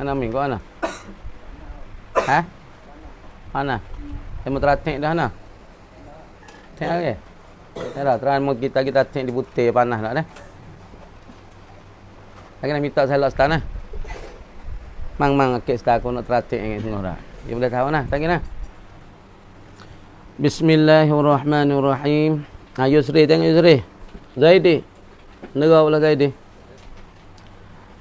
Mana minggu mana? Ha? Mana? Saya mau teratik dah mana? Tengok lagi. Dah terang kita tengok di putih panas dah dah. Lagi nak minta saya lock stand lah. Mang akik star aku nak teratik dengan tengok dah. Dia boleh tahu nah, tanya nah. Bismillahirrahmanirrahim. Yusri tengok Yusri. Zaidi. Negara pula Zaidi.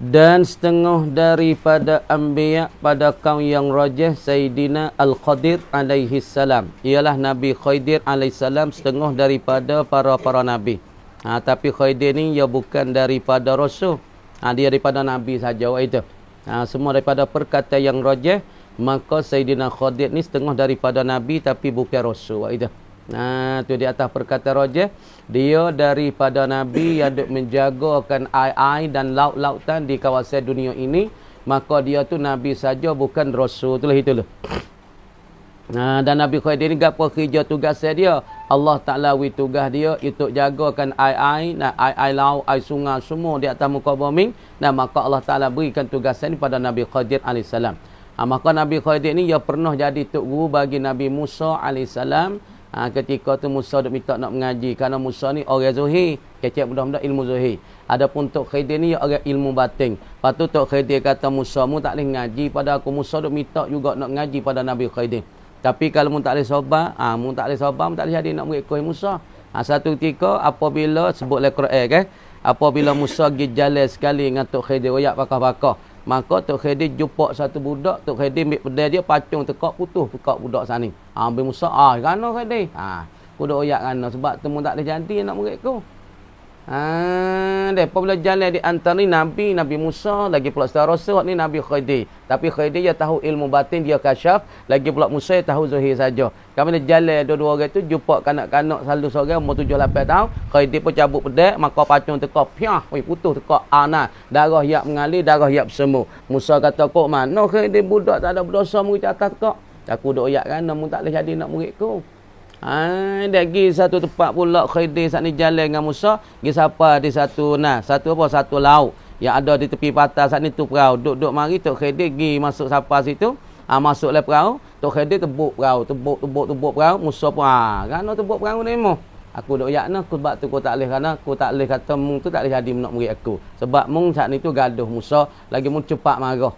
Dan setengah daripada anbiya pada kaum yang rajih Sayyidina Al-Khadir alaihi salam. Ialah Nabi Khadir alaihi salam setengah daripada para nabi. Tapi Khadir ni ia bukan daripada rasul. Dia daripada nabi saja itu. Semua daripada perkataan yang rajih, maka Sayyidina Khadir ni setengah daripada nabi tapi bukan rasul itu. Tu di atas perkataan rajih, dia daripada nabi yang duk menjagakan air dan laut-lautan di kawasan dunia ini, maka dia tu nabi saja bukan rasul. Itulah. Dan Nabi Khadir ni gapo kerja tugas dia? Allah Taala wi tugas dia untuk jagakan air laut, air sungai semua di atas muka bumi. Dan maka Allah Taala berikan tugas ni pada Nabi Khadir alaihissalam. Maka Nabi Khadir ni dia pernah jadi tok guru bagi Nabi Musa alaihissalam. Ketika tu Musa duk minta nak mengaji kerana Musa ni orang zuhir, kecek mudah-mudah ilmu zuhir. Adapun Tok Khadir ni orang ilmu batin. Lepas tu Tok Khadir kata Musa, mu tak boleh ngaji pada aku. Musa duk minta juga nak ngaji pada Nabi Khadir. Tapi kalau mu tak boleh sabar, mu tak boleh jadi nak mengikut Musa. Satu ketika apabila sebut dalam Quran kan, apabila Musa pergi jalan sekali dengan Tok Khadir royak pakar-pakar, maka Tok Khadir jumpa satu budak, Tok Khadir ambil pedang dia pacung tekak putus tekak budak sana. Ambil Musa, kerana Khadir. Budak royak kerana sebab tu mu tak boleh jadi nak mengikut. Depa bila jalan di antara ni Nabi Musa, lagi pula setara rasul ni Nabi Khadir. Tapi Khadir dia tahu ilmu batin, dia kasyaf, lagi pula Musa dia tahu zahir saja. Kami bila jalan dua-dua orang tu jumpa kanak-kanak selalu seorang umur 7-8 tahun, Khadir pun cabut pedang, maka pacung tekak piah, putus tekak darah yak mengalir, darah yak bersemu. Musa kata, "Kok mana Khadir budak tak ada berdosa murid atas tekak?" Aku duk yak kan mu tak boleh jadi nak muridku. Dia pergi satu tempat pula Khadir saat ni jalan dengan Musa, pergi sapa di satu laut yang ada di tepi patah saat ni tu perahu. Duduk mari Tok Khadir pergi masuk sapa situ. Masuk le perahu, Tok Khadir tebuk perahu, tebuk perahu. Musa pun kerana tebuk perahu ni mo. Aku duk yakna sebab tu aku tak boleh kerana aku tak boleh kata mung tu tak boleh jadi nak murid aku. Sebab mung saat ni tu gaduh Musa, lagi mung cepat marah.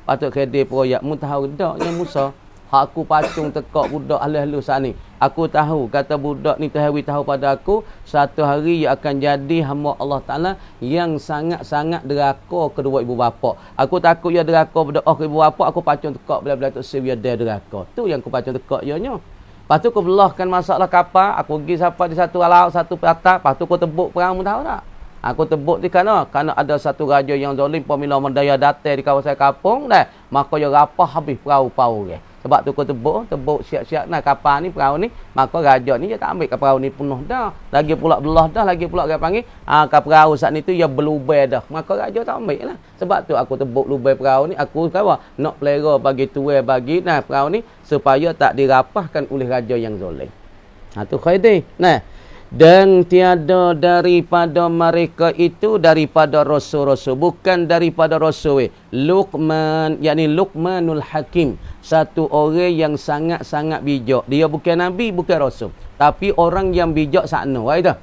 Patut Khadir pun yak mung tahu dak Musa. Aku pacung tekak budak halus-halus saat ni. Aku tahu, kata budak ni Tuhan tahu pada aku, satu hari ia akan jadi hamba Allah Ta'ala yang sangat-sangat deraka kedua ibu bapa. Aku takut ia deraka berdoa ke ibu bapa, aku pacung tekak bila-bila tu dia deraka. Tu yang aku pacung tekak ianya. Lepas tu aku belahkan masalah kapal, aku pergi sampai di satu laut, satu patah, lepas tu aku tebuk perang, tahu tak? Aku tebuk di kerana ada satu raja yang zalim pemila mendaya datang di kawasan kampung dah, maka dia rapah habis perahu-perahu dia. Sebab tu kau tebuk siap-siap kapal ni, perahu ni, maka raja ni dia tak ambil perahu ni penuh dah. Lagi pula belah dah, lagi pula dia panggil perahu saat ni tu dia berlubai dah. Maka raja tak ambil lah. Sebab tu aku tebuk lubai perahu ni, aku kata nak pelera bagi tuai bagi perahu ni supaya tak dirapahkan oleh raja yang zalim. Tu Khadir. Dan tiada daripada mereka itu daripada rasul-rasul, bukan daripada rasul. Luqman, yakni Luqmanul Hakim, satu orang yang sangat-sangat bijak. Dia bukan nabi, bukan rasul, tapi orang yang bijak sakno. Itu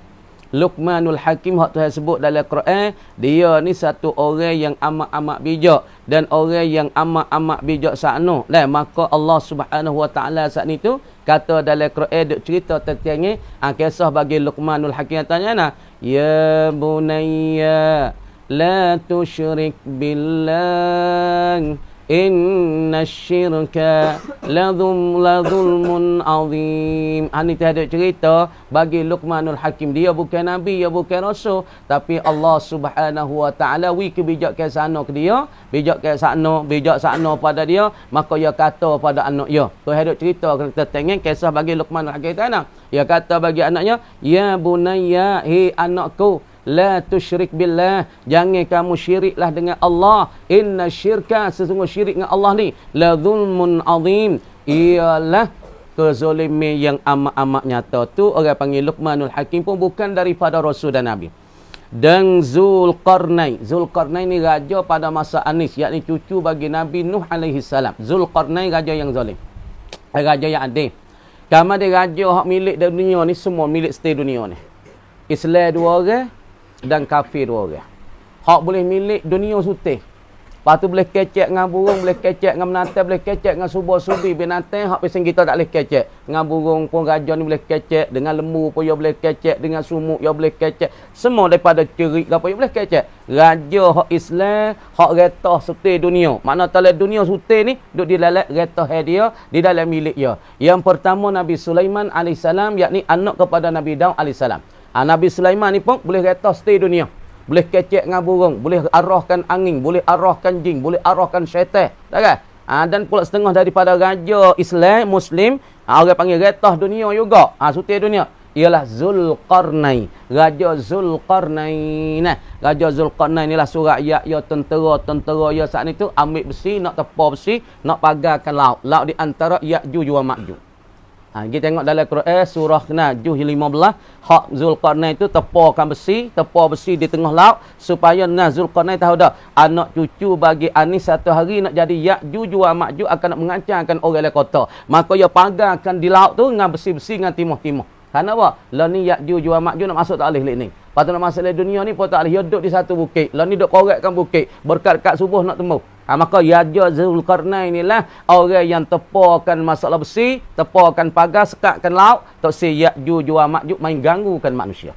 Luqmanul Hakim hak Tuhan sebut dalam Quran, dia ni satu orang yang amat-amat bijak dan orang yang amat-amat bijak sakno. Maka Allah Subhanahu Wa Taala saat ni tu kata dalam Quran duk cerita tentang kisah bagi Luqmanul Hakim tanya ya bunayya la tusyrik billah inna syirka ladhulmun azim. Ini ada cerita bagi Luqmanul Hakim. Dia bukan nabi, dia bukan rasul, tapi Allah Subhanahu Wa Taala wi kebijakan sana ke dia, bijak sakno pada dia, maka dia kata pada anak dia. Tu ada cerita tentang kisah bagi Luqmanul Hakim tanya. Dia kata bagi anaknya, ya bunayya, hi anakku, la tusyrik billah, jangan kamu syiriklah dengan Allah. Inna syirka, sesungguhnya syirik dengan Allah ni la zulmun azim, ialah kezaliman yang amat-amat nyata. Tu orang panggil Luqmanul Hakim pun bukan daripada rasul dan nabi. Dan Zulqarnain. Zulqarnain ni raja pada masa Anis, yakni cucu bagi Nabi Nuh alaihi salam. Zulqarnain raja yang zalim. Raja yang adil. Kama dia raja hak milik dunia ni semua milik stay dunia ni. Islam 2 orang dan kafir 2 orang. Hak boleh milik dunia sutih. Lepas tu boleh kecek dengan burung, boleh kecek dengan menantai, boleh kecek dengan subur-subi binatang. Hak pasal kita tak boleh kecek. Dengan burung pun raja ni boleh kecek. Dengan lembu pun dia boleh kecek. Dengan sumuk dia boleh kecek. Semua daripada cerik apa dia boleh kecek. Raja hak Islam, hak retah sutih dunia. Makna tala dunia sutih ni duduk di dalam retah dia, di dalam milik dia. Yang pertama Nabi Sulaiman AS, yakni anak kepada Nabi Daud AS. Nabi Sulaiman ni pun boleh retah sutih dunia. Boleh kecek dengan burung, boleh arahkan angin, boleh arahkan jin, boleh arahkan syaitan. Tak kan? Dan pula setengah daripada raja Islam, Muslim, orang panggil retah dunia juga. Sutih dunia. Ialah Zulqarnain. Raja Zulqarnain. Raja Zulqarnain inilah surat ya tentera ya saat itu ambil besi, nak tepa besi, nak pagarkan laut. Laut di antara Ya'juj wa Ma'juj. Kita tengok dalam Quran surah Najm 15, hak Zulqarnain itu tepa besi di tengah laut supaya Zulqarnain tahu dah anak cucu bagi Anis satu hari nak jadi Ya'juj wa Ma'juj akan nak mengancamkan orang lain kota. Maka ia pagarkan di laut tu dengan besi-besi dengan timah-timah. Kerana apa? Lah ni Ya'juj wa Ma'juj nak masuk tak boleh lek ni. Lepas tu nak masuk dalam dunia ni pun tak boleh. Dia duduk di satu bukit. Lah ni duduk korekkan bukit. Berkat-kat subuh nak temu. Maka Raja Zulqarnain inilah orang yang tepakan masalah besi, tepakan pagar, sekatkan laut, tak si Ya'juj wa Ma'juj main ganggukan manusia.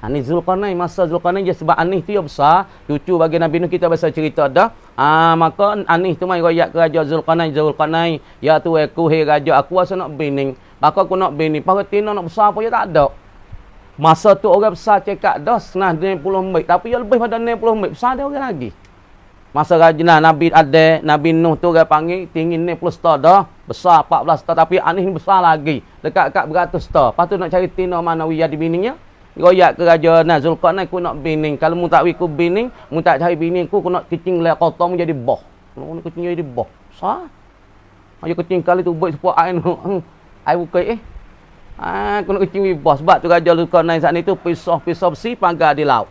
Ni Zulqarnain, masa Zulqarnain je sebab Anis tu dia besar, cucu bagi Nabi Nuh kita biasa cerita dah. Maka Anis tu main royak ke Raja Zulqarnain, ya tu aku hei raja, aku rasa nak bining. Maka aku nak bining, pakai tina nak besar apa ya tak ada. Masa tu orang besar cekak dah senah 90 mik, tapi ya lebih pada 90 mik, besar dia orang lagi. Masa rajinah Nabi ada, Nabi Nuh tu orang panggil tinggi 90 star dah, besar 14 star, tapi Anis ni besar lagi, dekat-dekat beratus star. Lepas tu nak cari tina mana wiyah di biningnya. Royak ke Raja Zulqarnain, aku nak bining. Kalau mu tak wiku bining, mu tak cari bining ku nak kecing le kota mu jadi boh. Nak kecing jadi boh. Sah. Ayo kecing kali tu buat sepuak air nu. Ai bukai aku nak kecing wi boh sebab tu Raja Zulqarnain saat ni tu pisau besi pagar di laut.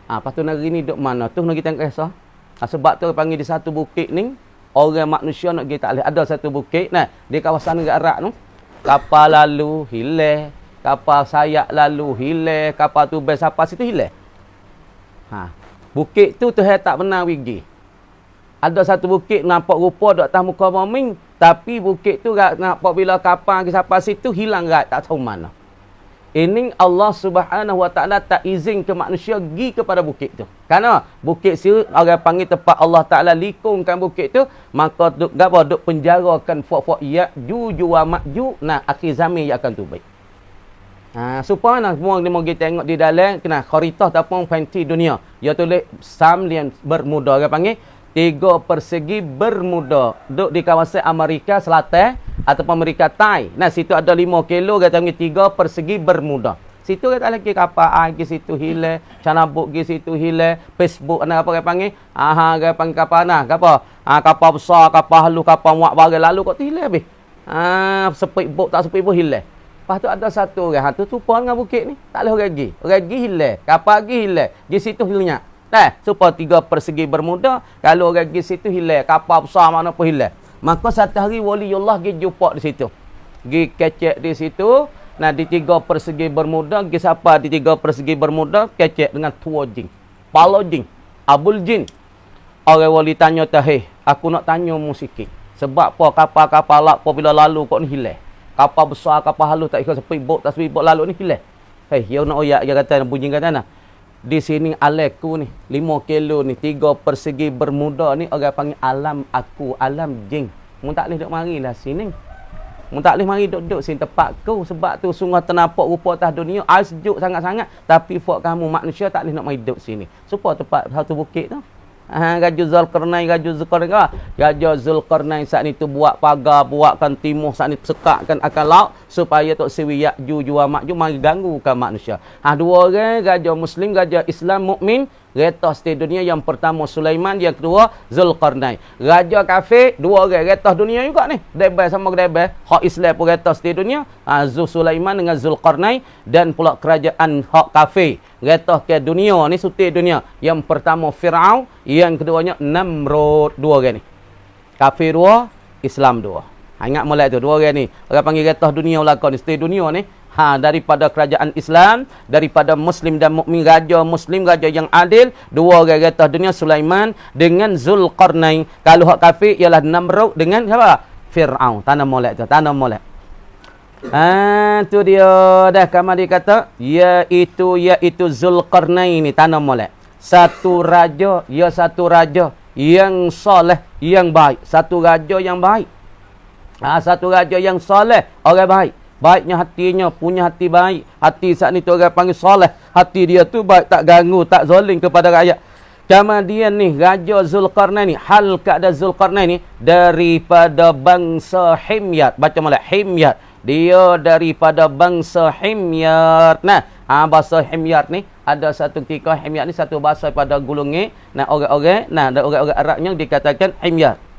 Lepas tu negeri ni duk mana? Tu nak kita kisah. Sebab tu panggil di satu bukit ni, orang manusia nak pergi tak boleh. Ada satu bukit di kawasan negara Arab tu. Kapal lalu hilang, kapal sayap lalu hilang, kapal tu bes apa situ hilang. Bukit tu Tuhan tak pernah pergi. Ada satu bukit nampak rupa duk atas muka bumi, tapi bukit tu nampak bila kapal ke siapa situ hilang rat, tak tahu mana. Ini Allah Subhanahu Wa Taala tak izin ke manusia pergi kepada bukit tu. Kerana bukit situ orang panggil tempat Allah Taala likungkan bukit tu, maka duk penjarakan fok-fok Ya'juj wa Ma'juj, akhir zaman ia akan tu baik. Supaya semua ni mau kita tengok di dalam kena kharitah ataupun penti dunia. Dia tulis Samlian Bermuda, orang panggil 3 persegi Bermuda, duduk di kawasan Amerika Selatan ataupun Amerika Thai. Situ ada 5 kilo, kata panggil 3 persegi Bermuda. Situ kata lagi kapal pergi situ hilang, canabuk pergi situ hilang, Facebook apa kata panggil? Kata panggil kapal apa? Kapal besar, kapal halus, kapal muat barang lalu kok hilang habis. Sepik bot tak sepik bot hilang. Lepas tu ada satu orang, tu tumpah dengan bukit ni. Tak boleh orang pergi. Orang pergi hilang, kapal pergi hilang. Di situ hilang. Supaya 3 persegi Bermuda, kalau orang pergi situ hilang, kapal besar mana pun hilang. Maka satu hari waliullah pergi jumpa di situ. Pergi kecek di situ. Di 3 persegi Bermuda, pergi siapa di 3 persegi Bermuda, kecek dengan tua jin. Pala jin. Abul jin. Orang wali tanya tahih, aku nak tanya mu sikit. Sebab apa kapal-kapal lak bila lalu kok ni hilang? Kapal besar, kapal halus tak ikut speed boat, tak speed boat lalu ni hilang. Dia nak oyak, dia kata, bunyi kata di sini aleku ni 5 kilo ni 3 persegi Bermuda ni orang panggil alam aku, alam jin. Mu tak boleh duk marilah sini. Mu tak boleh mari duduk sini tempat ku, sebab tu sungguh ternampak rupa atas dunia air sejuk sangat-sangat, tapi buat kamu manusia tak boleh nak mari duduk sini. Supaya tempat satu bukit tu. Raja Zulqarnain saat ni tu buat pagar, buatkan timuh saat ni sekatkan akan laut supaya tok siwi Ya'juj wa Ma'juj mari ganggukan manusia. 2 orang, raja Muslim, raja Islam mukmin, retah setih dunia. Yang pertama Sulaiman, yang kedua Zulkarnain. Raja kafir, dua orang retah dunia juga ni. Debel sama debel. Hak Islam pun retah setih dunia. Sulaiman dengan Zulkarnain. Dan pula kerajaan hak kafir retah ke dunia ni, setih dunia. Yang pertama Fir'aun, yang keduanya Namrud. Dua orang ni. Kafir dua, Islam dua. Ingat mulai tu, dua orang ni. Orang panggil retah dunia belakang ni, setih dunia ni. Daripada kerajaan Islam, daripada Muslim dan mukmin, raja Muslim, raja yang adil, dua orang retah dunia, Sulaiman dengan Zulkarnain. Kalau hak kafir ialah Namrud dengan siapa? Fir'aun. Tanam molek tu, tanam molek. Tu dia dah kamar dia kata, iaitu Zulkarnain ni, tanam molek. Satu raja yang soleh, yang baik. Satu raja yang baik. Satu raja yang soleh, orang baik. Baiknya hatinya, punya hati baik. Hati saat ni tu orang panggil soleh. Hati dia tu baik, tak ganggu, tak zalim kepada rakyat. Kemudian ni, Raja Zulkarnain ni, hal keadaan Zulkarnain ni, daripada bangsa Himyar. Baca malah, Himyar. Dia daripada bangsa Himyar. Nah, bahasa Himyar ni, ada satu ketika Himyar ni satu bahasa pada gulungi. Orang-orang Arabnya dikatakan Himyar.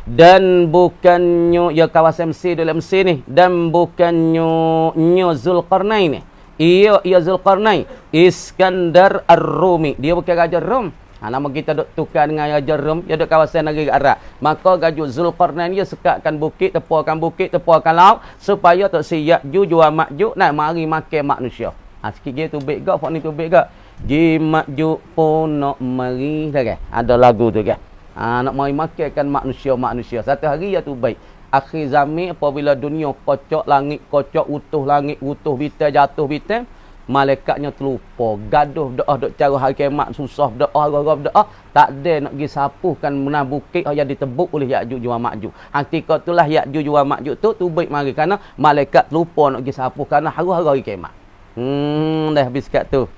Dan bukannya ya kawasan Mesir dalam Mesir ni, dan bukannya Zulkarnain ni, ia Zulkarnain Iskandar Ar-Rumi, dia bukan raja Rom. Nama kita duk tukar dengan raja Rom, dia duk kawasan negeri Arab. Maka raja Zulkarnain dia sekatkan bukit, tepuakan laut supaya tak si Ya'juj wa Ma'juj nak mari makan manusia. Sikit dia tu baik gak, fak ni tu baik gak. Ji Ma'juj pun nak mari dah kan. Ada lagu tu kan. Nak mari makan manusia. Satu hari ya tu baik. Akhir zaman apabila dunia kocok, langit kocok, utuh langit, utuh bintang, jatuh bintang, malaikatnya terlupa. Gaduh doa duk cara hari kiamat, susah doa, garap doa, tak ada nak pergi sapuhkan menah bukit yang ditebuk oleh Ya'juj wa Ma'juj. Ketika itulah Ya'juj wa Ma'juj tu baik mari kerana malaikat terlupa nak pergi sapuh kerana hari kiamat. Dah habis kat tu.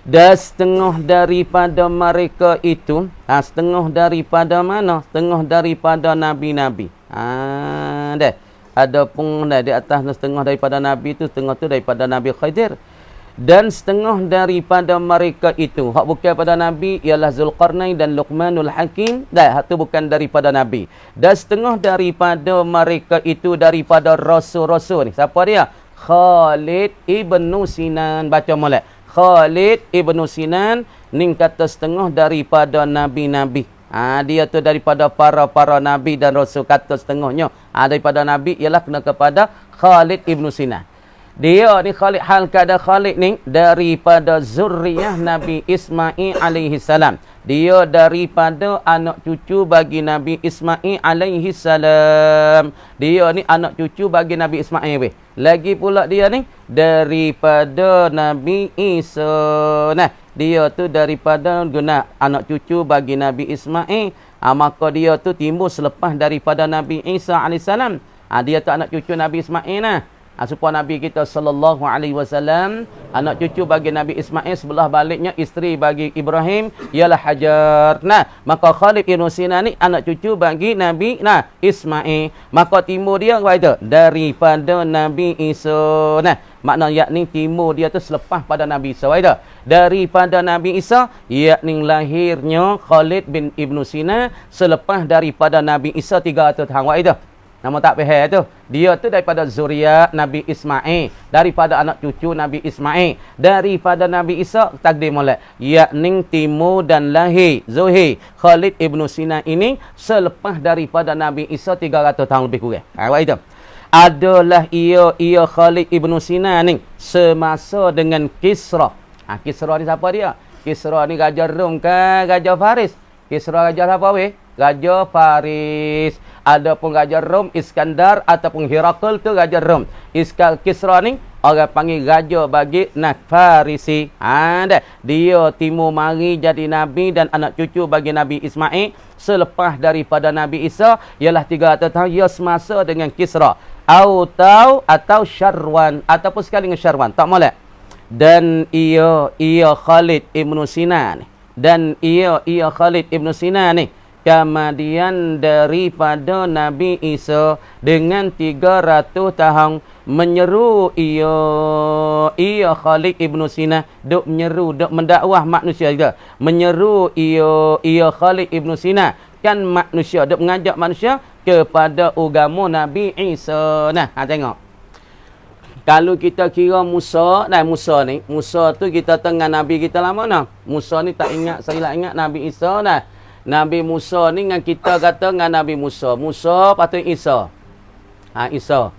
Dan setengah daripada mereka itu, setengah daripada mana? Setengah daripada nabi-nabi. Dah. Ada pun dah di atas setengah daripada nabi itu, setengah tu daripada Nabi Khidir. Dan setengah daripada mereka itu, hak bukan pada nabi ialah Zulkarnain dan Luqmanul Hakim. Dah, hak tu bukan daripada nabi. Dan setengah daripada mereka itu daripada rasul-rasul ni. Siapa dia? Khalid ibn Sinan. Baca molek. Khalid ibn Sinan ni kata setengah daripada nabi-nabi. Dia tu daripada para nabi dan rasul, kata setengahnya. Daripada nabi ialah kena kepada Khalid ibn Sinan. Dia ni Khalid, hal keadaan Khalid ni daripada zurriyah Nabi Ismail alaihi salam. Dia daripada anak cucu bagi Nabi Ismail alaihi salam. Dia ni anak cucu bagi Nabi Ismail weh. Lagi pula dia ni daripada Nabi Isa. Nah, dia tu daripada guna anak cucu bagi Nabi Ismail. Maka dia tu timbul selepas daripada Nabi Isa alaihi salam. Dia tu anak cucu Nabi Ismail nah. Supaya Nabi kita sallallahu alaihi wasallam anak cucu bagi Nabi Ismail, sebelah baliknya isteri bagi Ibrahim ialah Hajar. Nah, maka Khalid ibn Sinan ni anak cucu bagi Nabi Ismail. Maka timur dia apa itu? Daripada Nabi Isa. Nah, makna yakni timur dia tu selepas pada Nabi Isa. Apa itu? Daripada Nabi Isa, yakni lahirnya Khalid bin Ibn Sinan selepas daripada Nabi Isa 300 tahun. Apa itu? Nama tak faham tu. Dia tu daripada zuriat Nabi Ismail, daripada anak cucu Nabi Ismail, daripada Nabi Isa takdir molek. Yakni timur dan lahir Zuhair Khalid ibn Sinan ini selepas daripada Nabi Isa 300 tahun lebih kurang. Apa itu? Adalah ia Khalid ibn Sinan ni semasa dengan Kisra. Kisra ni siapa dia? Kisra ni raja Rom ke raja Faris? Kisra raja apa weh? Raja Faris. Adapun raja Rom Iskandar ataupun Herakl tu raja Rom. Kisra ni orang panggil raja bagi Farisi. Dia timur mari jadi nabi dan anak cucu bagi Nabi Ismail selepas daripada Nabi Isa ialah 300 tahun. Ia semasa dengan Kisra atau Syarwan ataupun sekali dengan Syarwan, tak molek. Dan ia Khalid ibn Sinan. Dan ia Khalid ibn Sinan ni kemudian daripada Nabi Isa dengan 300 tahun menyeru ia Khalid ibn Sina duk menyeru, duk mendakwah manusia juga. Menyeru ia Khalid ibn Sina kan manusia, duk mengajak manusia kepada agama Nabi Isa. Nah, tengok. Kalau kita kira Musa tu kita tengah Nabi kita lama nah. Musa ni tak ingat, saya ingat Nabi Isa nah. Nabi Musa ni dengan kita kata dengan Nabi Musa. Musa patut Isa. Isa.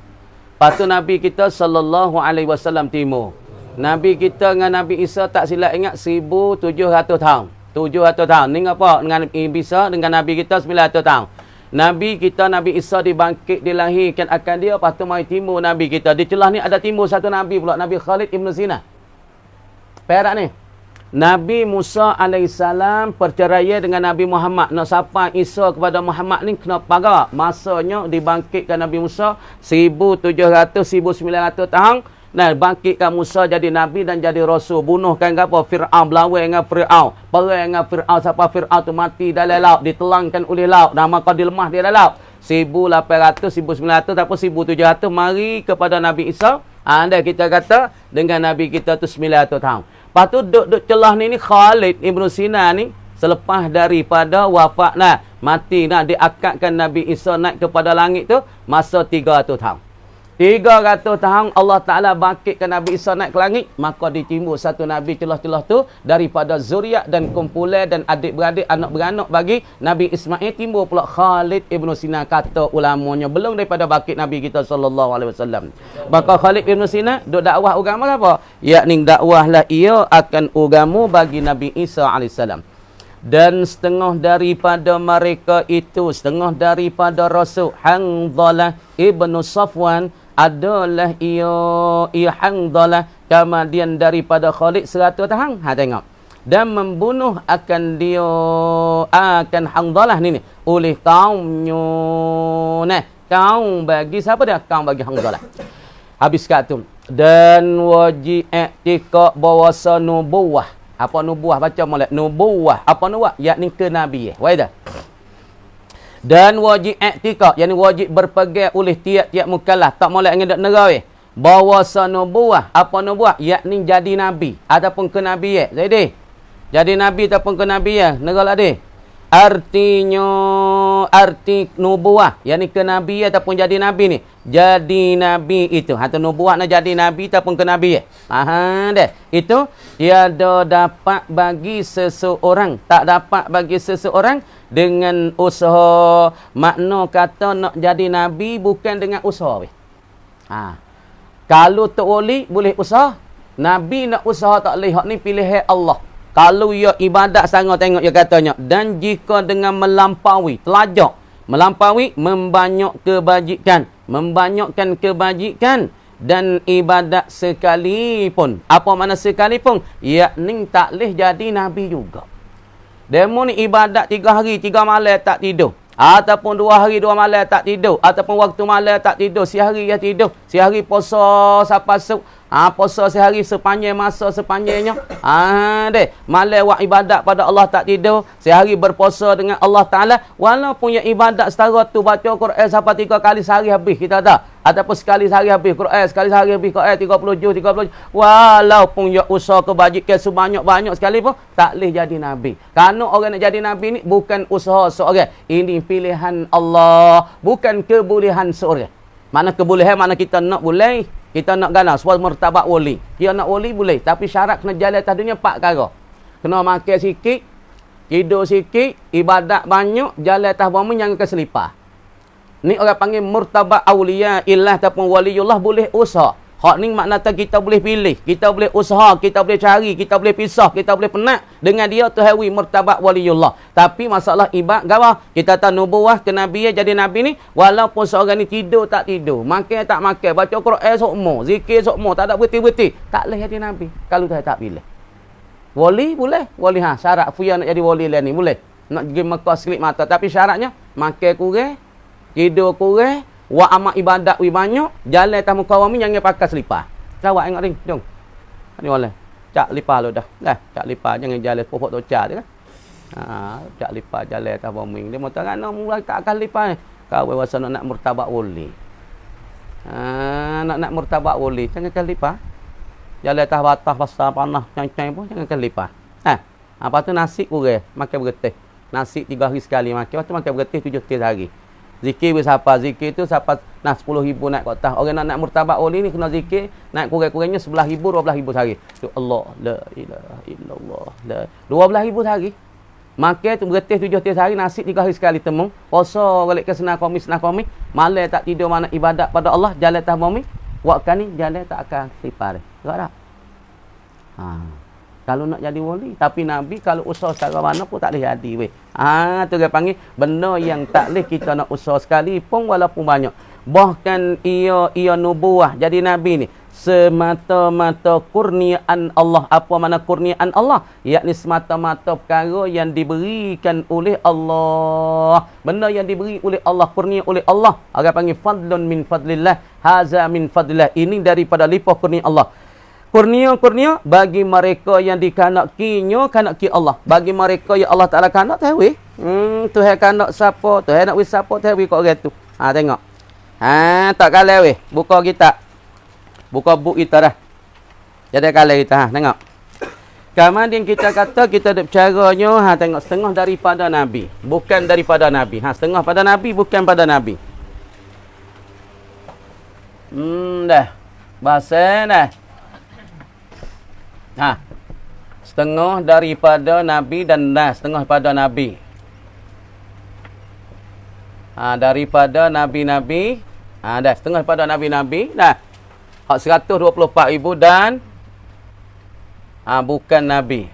Patut Nabi kita sallallahu alaihi wasallam timur. Nabi kita dengan Nabi Isa tak silap ingat 1700 tahun. 700 tahun. Ni apa? Dengan Isa dengan Nabi kita 900 tahun. Nabi kita, Nabi Isa dibangkit, dilahirkan akan dia. Lepas tu mai timur Nabi kita. Di celah ni ada timur satu Nabi pula. Nabi Khalid ibn Sina. Perak ni. Nabi Musa AS perceraian dengan Nabi Muhammad. Nak sapa Isa kepada Muhammad ni kena pagar. Masanya dibangkitkan Nabi Musa 1700-1900 tahun. Nah, bangkitkan Musa jadi Nabi dan jadi Rasul. Bunuhkan apa? Fir'aun, berlawan dengan Fir'aun. Perang dengan Fir'aun, sampai Fir'aun tu mati dalam laut. Ditelangkan oleh laut. Nama kau dilemah di dalam laut. 1800, 1900 ataupun 1700 mari kepada Nabi Isa. Anda kita kata dengan Nabi kita tu 900 tahun. Lepas tu duk celah ni Khalid Ibn Sina ni selepas daripada wafat nah, mati nah, diakadkan Nabi Isa naik kepada langit tu masa 300 tahun. 300 tahun Allah Ta'ala bangkitkan Nabi Isa naik ke langit. Maka ditimbul satu Nabi celah-celah tu daripada zuriat dan kumpulan dan adik-beradik, anak-beranak bagi Nabi Ismail. Timbul pula Khalid Ibn Sina, kata ulamanya. Belum daripada bangkit Nabi kita SAW. Maka Khalid Ibn Sina duk dakwah agama apa? Yakni dakwahlah ia akan agama bagi Nabi Isa AS. Dan setengah daripada mereka itu, setengah daripada Rasul Hanzalah Ibn Safwan adalah ia Hanzalah kemudian daripada Khalid 100 tahun. Tengok. Dan membunuh akan dia akan Hanzalah ni oleh kaumnya. Nah, kaum bagi siapa dia? Kaum bagi Hanzalah. Habis kat tu. Dan wajib i'tikad bahawasa nubuwah. Apa nubuwah? Baca molek. Nubuwah. Apa nubuwah? Yakni kenabian. Waidah. Dan wajib i'tikad, yakni wajib berpegang oleh tiap-tiap mukallaf, tak molek ngedak nerawih. Bahawasa nubuwah, apa nubuwah? Yakni jadi nabi ataupun kenabian. Jadi jadi nabi ataupun kenabian, negalah dia. Artinya arti nubuwah, yakni kenabian ataupun jadi nabi ni. Jadi nabi itu atau nubuwah nak jadi nabi ataupun kenabian. Deh. Itu tiada dapat bagi seseorang, tak dapat bagi seseorang dengan usaha. Makna kata nak jadi nabi bukan dengan usaha. Kalau tak wali boleh usaha. Nabi nak usaha tak boleh. Hak ni pilihan Allah. Kalau ia ibadat sangat tengok dia katanya. Dan jika dengan melampaui, telajak, melampaui, membanyak kebajikan, membanyakkan kebajikan dan ibadat sekalipun. Apa makna sekalipun? Yakni tak boleh jadi nabi juga. Demo ni ibadat 3 hari 3 malam tak tidur. Ataupun 2 hari 2 malam tak tidur. Ataupun waktu malam tak tidur. Sehari ya tidur. Sehari puasa sampai puasa sehari sepanjang masa sepanjangnya. Deh. Malam buat ibadat pada Allah tak tidur. Sehari berpuasa dengan Allah Ta'ala. Walaupun yang ibadat setara tu baca Quran sampai 3 kali sehari habis. Kita tak. Ataupun sekali sehari habis Quran. Sekali sehari habis Quran 30 juz. Walaupun yang usaha kebajikan sebanyak-banyak sekali pun tak boleh jadi Nabi. Kerana orang nak jadi Nabi ni bukan usaha seorang. Ini pilihan Allah. Bukan kebolehan seorang. Mana kebolehan, mana kita nak boleh. Kita nak gana sebab martabat wali. Dia nak wali boleh, tapi syarat kena jalan atas dunia 4 perkara. Kena makan sikit, tidur sikit, ibadat banyak, jalan atas bumi jangan keselipar. Ni orang panggil martabat auliya illah ataupun waliullah boleh usaha. Hak ni makna kita boleh pilih, kita boleh usaha, kita boleh cari, kita boleh pisah, kita boleh penat dengan dia tu hawi martabat waliullah. Tapi masalah ibad gawa, kita tahu nubuwah kenabian jadi nabi ni walaupun seorang ni tidur tak tidur, makan tak makan, baca Quran sokmo, zikir sokmo, tak ada berhenti-berhenti, tak boleh jadi nabi kalau tak pilih. Wali boleh, wali syarat fuya nak jadi wali lain ni boleh. Nak pergi Mekah selip mata, tapi syaratnya makan kurang, tidur kurang, wa amak ibadat wi banyak, jalan atas muka bumi jangan pakai selipar. Jawab ingat ni, jom. Ni boleh. Cak lipar lu dah. Cak lipar jangan jalan pokok tocak dia kan. Cak lipar jalan atas bumi. Dia mengatakan nak mulai tak akan lipar ni. Kau berasa nak martabat wali. Nak murtabak boleh, jangan kelipah. Jalan atas batas pasal panah cancang pun jangan kelipah. Apa tu nasi kurang, makan beretih. Nasi 3 hari sekali makan, lepas tu makan beretih 7 hari. Zikir bersiapa? Zikir tu siapa nak 10,000 naik ke atas. Orang nak murtabak oli ni kena zikir, naik kurang-kurangnya 11,000, 12,000 sehari. Tu Allah, la ilaha illallah. 12,000 sehari. Makan tu beretih 7 hari, nasi 3 hari sekali temu. Puasa balik ke senang komis, malam tak tidur mana ibadat pada Allah, jalan atas bumi. Waktu ni jalan tak akan kelipar. Tengok tak? Kalau nak jadi wali, tapi Nabi kalau usaha secara mana pun tak boleh jadi weh. Tu dia panggil benda yang tak boleh kita nak usaha sekali pun walaupun banyak. Bahkan ia nubuah jadi nabi ni semata-mata kurniaan Allah. Apa makna kurniaan Allah? Yakni semata-mata perkara yang diberikan oleh Allah. Benda yang diberi oleh Allah, kurnia oleh Allah. Orang panggil fadlun min fadlillah, haza min fadlillah. Ini daripada limpah kurnia Allah. Kurnia bagi mereka yang dikanakinya kanaki Allah. Bagi mereka yang Allah Taala kanak tahu. Tuhan kanak siapa? Tuhan nak wis siapa tahu kok orang tu. Tengok. Tak kalah weh. Buka kitab. Buka buku kita dah. Jadi kalah kita. Tengok. Kemudian kita kata kita ada caranya tengok setengah daripada Nabi. Bukan daripada Nabi. Setengah pada Nabi bukan pada Nabi. Dah. Bahasa dah. Setengah daripada Nabi dan setengah pada Nabi. Daripada Nabi-Nabi. Dah setengah pada Nabi-Nabi. Dah. Hak 124,000 dan bukan Nabi.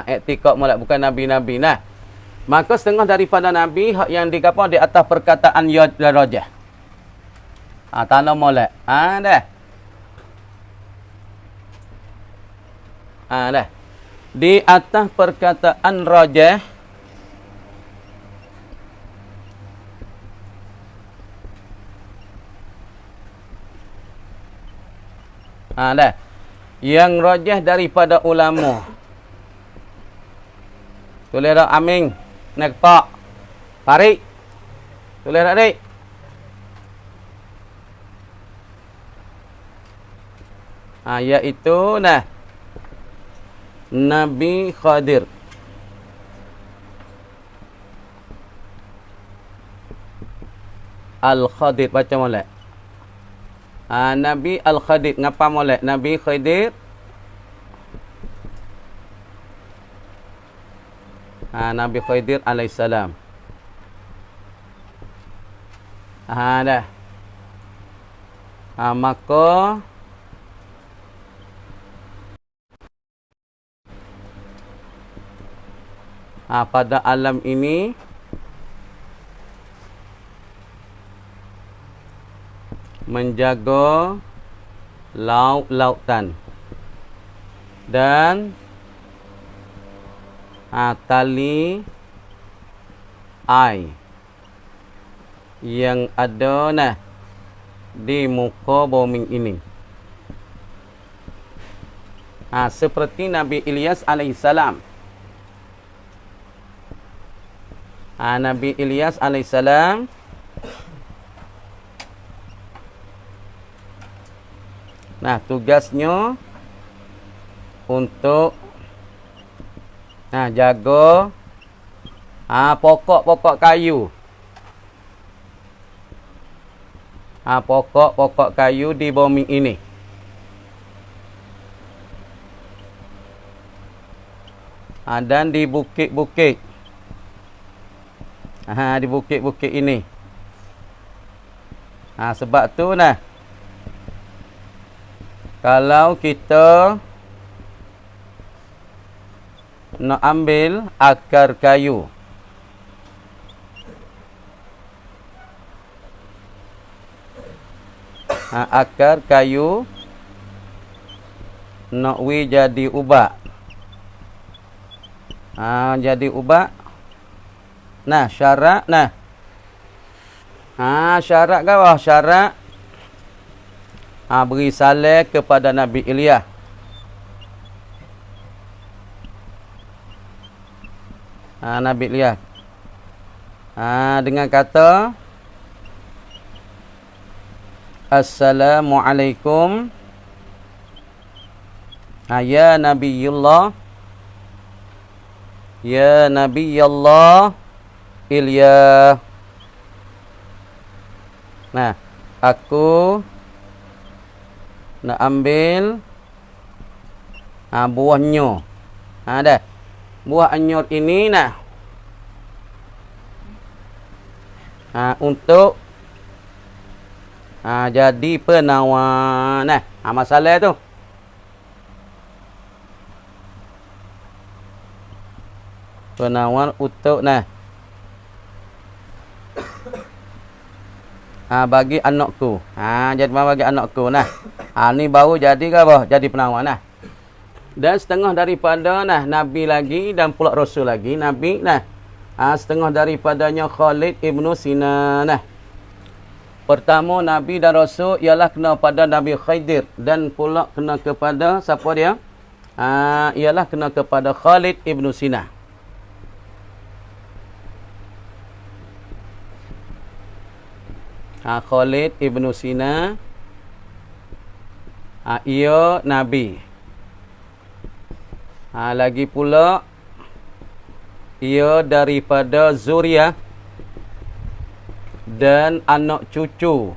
Etikot molek bukan Nabi-Nabi. Nah. Maka setengah daripada Nabi hak yang digapa di atas perkataan ya dan rajah. Tanah molek. Dah. Dah. Di atas perkataan rajah dah. Yang rajah daripada ulama. Tulis dak Aming, nak pak. Farid. Tulis dak dik. Iaitu Nabi Khadir. Al-Khadir baca molek. Nabi Al-Khadir ngapa molek? Nabi Khadir. Nabi Khadir alaihissalam. Dah. Maka pada alam ini menjaga laut-lautan dan tali air yang ada di muka bumi ini. Seperti Nabi Ilyas alaihissalam. Nabi Ilyas alaihissalam tugasnya untuk jaga pokok-pokok kayu. Pokok-pokok kayu di bumi ini. Dan di bukit-bukit. Di bukit-bukit ini. Sebab tu kalau kita nak ambil akar kayu, akar kayu nak jadi ubat. Jadi ubat. Syarat syarat kau syarat beri salam kepada Nabi Ilyas. Nabi Ilyas. Dengan kata Assalamualaikum. Ya Nabiullah. Ya Nabiullah Ilya. Nah, aku nak ambil buahnya. Dah. Buah anyur ini nah. Untuk jadi penawar. Nah, masalah tu. Penawar untuk bagi anakku. Jadi bagi anakku nah. Ni baru jadi ke apa? Jadi penawar nah. Dan setengah daripada Nabi lagi dan pula Rasul lagi. Nabi setengah daripadanya Khalid Ibnu Sina nah. Pertama Nabi dan Rasul ialah kena pada Nabi Khidir dan pula kena kepada siapa dia? Ialah kena kepada Khalid Ibnu Sina. Khalid Ibnu Sina ia Nabi. Lagi pula ia daripada zuriat dan anak cucu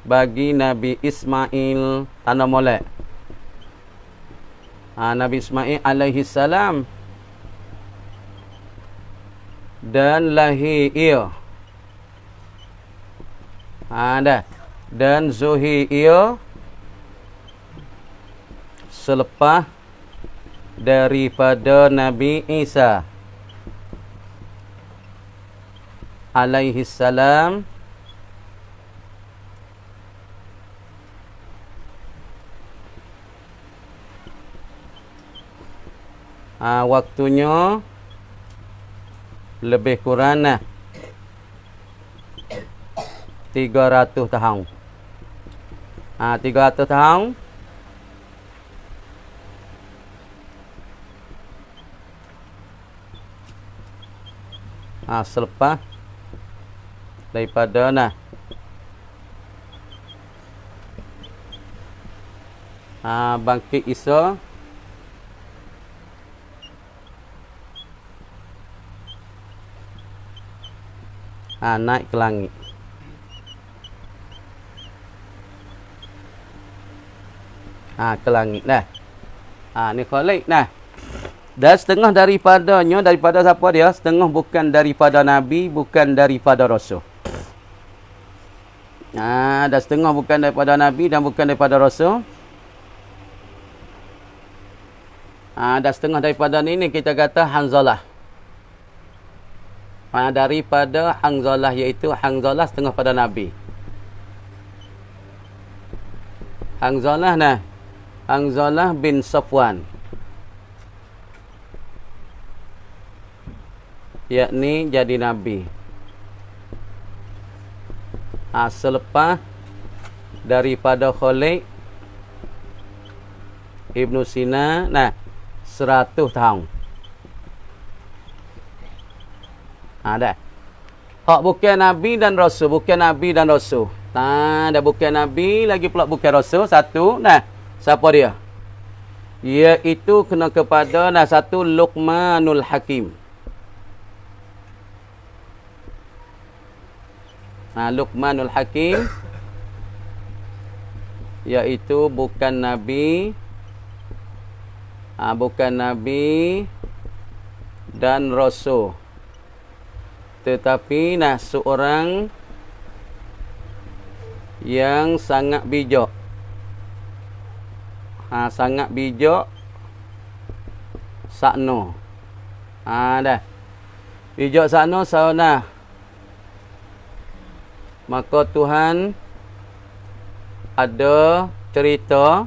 bagi Nabi Ismail tanah molek. Nabi Ismail alaihi salam dan lahir ia dan zuhir ia selepas daripada Nabi Isa alaihi salam waktunya lebih kurang 300 tahun. 300 tahun. Selepas daripada bangkit Isa naik ke langit. Ke langit dah. Ni Khalid dah. Dan setengah daripadanya daripada siapa dia? Setengah bukan daripada Nabi, bukan daripada Rasul. Dan setengah bukan daripada Nabi dan bukan daripada Rasul. Dan setengah daripada ni kita kata Hanzalah. Daripada Hanzalah iaitu Hanzalah setengah pada Nabi. Hanzalah bin Safwan. Yakni jadi Nabi. Selepas daripada Khalid Ibnu Sina 100 tahun. Dah. Hak bukan Nabi dan Rasul, bukan Nabi dan Rasul. Dah bukan Nabi lagi pula bukan Rasul. Satu siapa dia? Iaitu kena kepada satu Luqmanul Hakim. Luqmanul Hakim iaitu bukan Nabi, bukan Nabi dan Rasul, tetapi seorang yang sangat bijak. Sangat bijak sakno. Dah. Bijak sakno sauna. Maka Tuhan ada cerita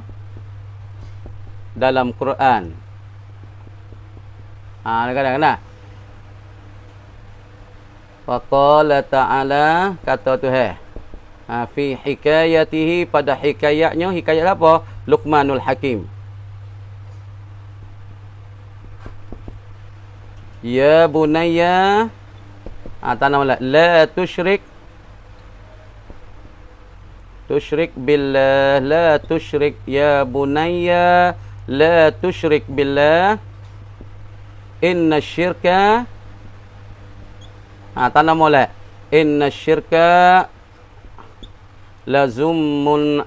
dalam Quran. Kadang-kadang Faqala ta'ala, kata Tuhan, fi hikayatihi, pada hikayatnya. Hikayat apa? Luqmanul Hakim. Ya bunayya Tanam la tusyrik billah, la tusyrik ya bunayya, la tusyrik billah, inna syirka. Tanam molek, inna syirka lazulmun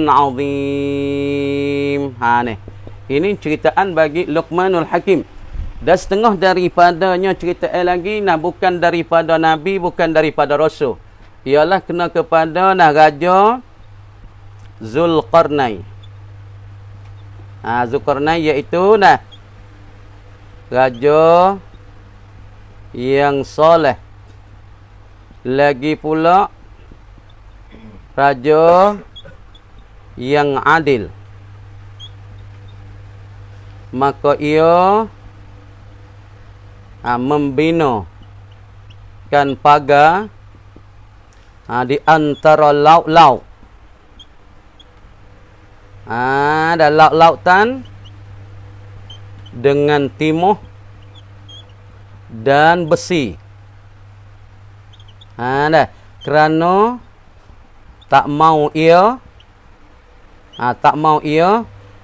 azim. Ni. Ini ceritaan bagi Luqmanul Hakim. Dan setengah daripadanya cerita lagi, bukan daripada Nabi, bukan daripada Rasul. Ialah kena kepada Raja Zulqarnain. Zulqarnain iaitu raja yang soleh. Lagi pula raja yang adil. Maka ia membina kan pagar di antara laut-laut. Dan laut-lautan dengan timah dan besi. Kerana tak mau ia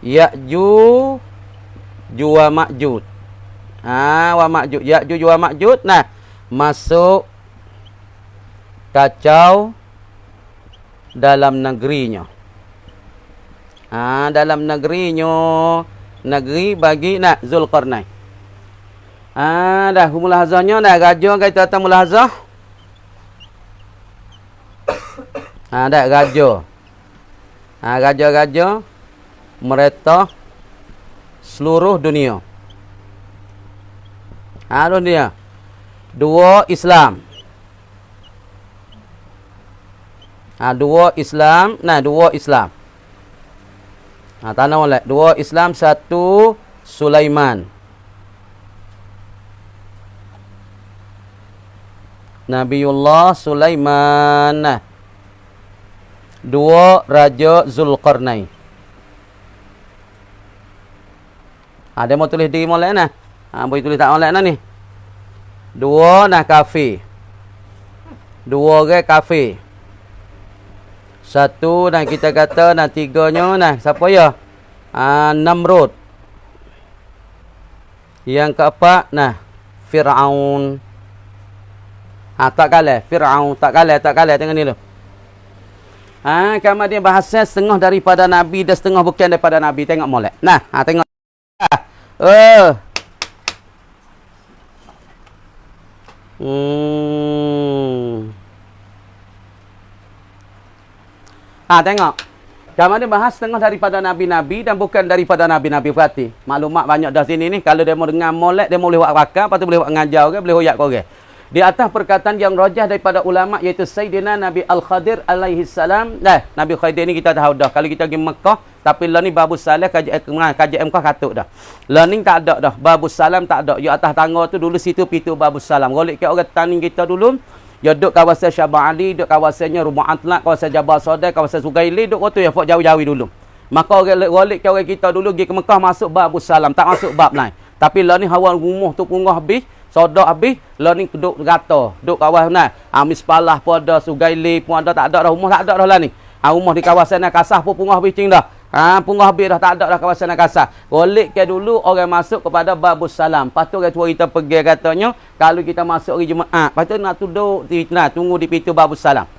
Ya'juj wa Ma'juj. Ya'juj wa Ma'juj masuk kacau dalam negerinya. Dalam negerinya, negeri bagi Zulqarnain. Dah mulahazahnya raja kita datang mulahazah. Dah raja. Raja-raja merintah seluruh dunia. Dunia. Dua Islam. Dua Islam. Dua Islam. Tanam oleh. Dua Islam, satu Sulaiman. Nabiullah Sulaiman. Dua Raja Zulqarnain. Dia mau tulis diri molek boleh tulis tak molek ni. Dua kafir. Dua orang kafir. Satu kita kata tiganya siapa ya? Namrud. Yang keempat Fir'aun. Tak kalah Fir'aun, tak kalah tengok ni dulu. Kemudian bahasa setengah daripada Nabi dan setengah bukan daripada Nabi. Tengok molek. Tengok. Tengok. Kemudian bahas setengah daripada Nabi-Nabi dan bukan daripada Nabi-Nabi. Perhati. Maklumat banyak dah sini ni. Kalau dia mau dengar molek, dia mau boleh buat rakam. Lepas tu boleh buat ngajar orang, boleh hoyak korang. Di atas perkataan yang rajah daripada ulama iaitu Sayyidina Nabi Al-Khadir alaihi salam. Nabi Khadir ni kita tahu dah. Kalau kita pergi Mekah, tapi lah ni Babus Salam kajian Mekah katuk dah. Lah ni tak ada dah. Babus Salam tak ada. Di atas tangga tu dulu situ pintu Babus Salam. Golik ke orang tani kita dulu, ya duduk kawasan Syabah Ali, duduk kawasannya Rumah Atlak, kawasan Jabal Sodai, kawasan Sugaili, duduk tu ya fok jauh-jauh dulu. Maka orang golik ke orang kita dulu pergi ke Mekah masuk Babus Salam, tak masuk bab lain. Tapi lah ni hawan rumah tu punggah habis. Sodak habis, lah ni duduk rata. Duduk kawasan Mispalah pun ada, Sugaili pun ada, tak ada dah. Rumah tak ada dah ni. Rumah di kawasan Nakasah pun punggah habis cing dah. Punggah habis dah, tak ada dah kawasan Nakasah. Golik ke dulu orang masuk kepada Babus Salam. Lepas tu orang tua kita pergi katanya, kalau kita masuk hari Jumaat, lepas tu nak duduk, tunggu di pintu Babus Salam.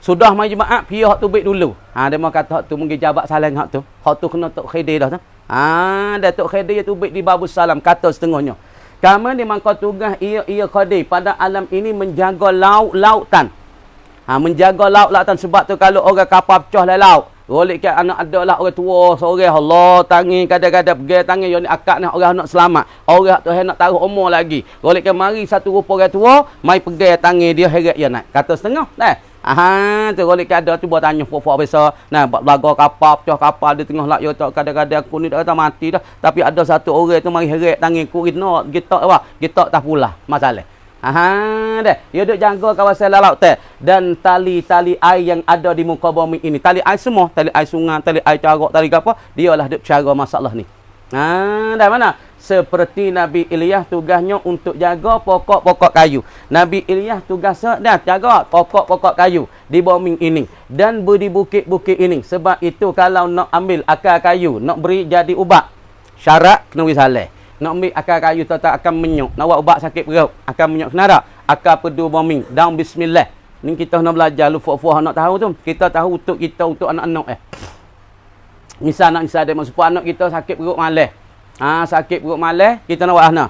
Sudah mai Jumaat, pergi hak tu baik dulu. Dia mau kata hak tu mungkin jabat salam hak tu. Hak tu kena Tok Khadir dah tu. Datuk Khadir tu baik di Babus Salam, kata setengahnya. Kamu ni mangkau tugas ia Khadir pada alam ini menjaga laut-lautan. Menjaga laut-lautan sebab tu kalau orang kapal pecah dalam laut, golik ke anak ada lah orang tua seorang Allah tangi kadang-kadang pergi tangi yang akak nak orang nak selamat. Orang tu nak taruh umur lagi. Golik ke mari satu rupa orang tua, mai pergi tangi dia heret dia nak. Kata setengah tu golik ke ada tu buat tanya fok-fok besar. Belaga kapal pecah kapal di tengah laut tak kadang-kadang aku ni dah mati dah. Tapi ada satu orang tu mari heret tangi ku kita tak pula masalah. Dia duk jaga kawasan laut tu dan tali-tali air yang ada di muka bumi ini. Tali air semua, tali air sungai, tali air carok, tali apa, dialah duk cara masalah ni. Dah mana? seperti Nabi Ilyas tugasnya untuk jaga pokok-pokok kayu. Nabi Ilyas tugasnya dah jaga pokok-pokok kayu di bumi ini dan di bukit-bukit ini. Sebab itu kalau nak ambil akar kayu, nak beri jadi ubat, syarat kena wisaleh. Nak ambil akar kayu tak akan menyuk. Nak buat ubat sakit perut, akan menyuk kenapa? Akar pedu bumi, daun bismillah. Ni kita nak belajar lu fuah nak tahu tu. Kita tahu untuk kita untuk anak-anak Misal anak ada masuk anak kita sakit perut malas. Sakit perut malas, kita nak buat mana?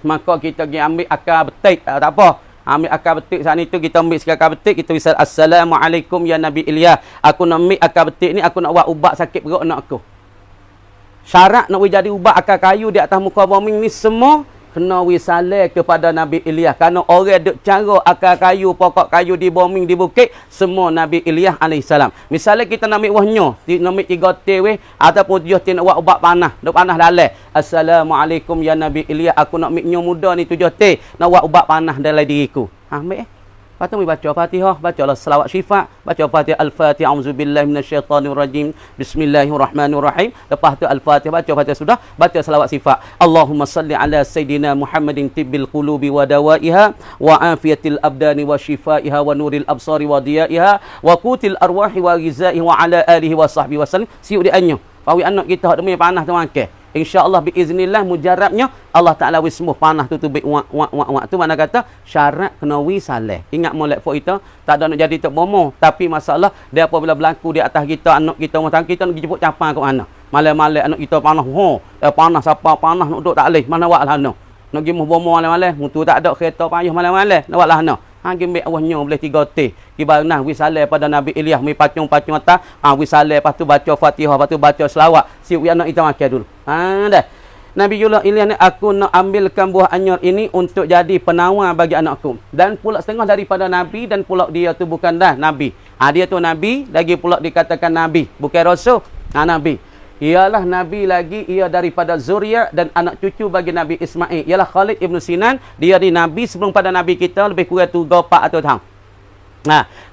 Maka kita pergi ambil akar betik, tak apa. Ambil akar betik saat itu kita ambil akar betik, kita wisal assalamualaikum ya Nabi Ilyas. Aku nak ambil akar betik ni, aku nak buat ubat sakit perut anak aku. Syarat nak jadi ubat akar kayu di atas muka bumi ni semua kena wisaleh kepada Nabi Ilyas. Kerana orang duk cara akar kayu, pokok kayu di bumi, di bukit, semua Nabi Ilyas alaihissalam. Misalnya kita nak ambil wahnya, nak ambil 3 teweh ataupun 7 teweh nak buat ubat panah, duk panah dalam. Assalamualaikum ya Nabi Ilyas, aku nak ambil muda ni 7 teweh nak buat ubat panah dalam diriku. Ambil Lepas tu baca Fatihah, bacalah selawat syifa, baca Fatihah Al-Fatihah, auzubillahi minasyaitanirrajim, bismillahirrahmanirrahim. Lepas tu Al-Fatihah, baca Fatihah sudah, baca selawat syifa. Allahumma salli ala sayyidina Muhammadin tibbil qulubi wa dawaiha wa afiyatil abdani wa shifaiha wa nuril absari wa diyaiha wa qutil arwahi wa ghizaiha wa ala alihi wa sahbihi wasallam. Siuk dia anyo. Pawi anak kita hak demi panah tu makan. InsyaAllah biiznillah mujarabnya Allah Ta'ala wismuh panah tu baik wak tu mana kata syarat kena wisaleh. Ingat molek fok kita tak ada nak jadi tok bomo, tapi masalah dia apabila berlaku di atas kita, anak kita rumah tangga kita nak jemput capang ke mana. Malam-malam anak kita panah, panah siapa panah nak duduk tak leh, mana wak lah no. Nak pergi bomo malam-malam, mutu tak ada kereta payah malam-malam, nak wak lah no. Gembek awahnya boleh 3 teh. Kibarnah wisaleh pada Nabi Ilyas mi pacung-pacung atas. Wisaleh lepas tu baca Fatihah, lepas tu baca selawat. Siap anak kita makan dulu. Dah. Nabi Ilyas ni, aku nak ambilkan buah anyur ini untuk jadi penawar bagi anakku. Dan pula setengah daripada Nabi dan pula dia tu bukan dah Nabi. Dia tu Nabi, lagi pula dikatakan Nabi. Bukan Rasul. Nabi. Ialah Nabi lagi, ia daripada zuriat dan anak cucu bagi Nabi Ismail. Ialah Khalid Ibn Sinan, dia di Nabi sebelum pada Nabi kita lebih kurang 3-400 tahun.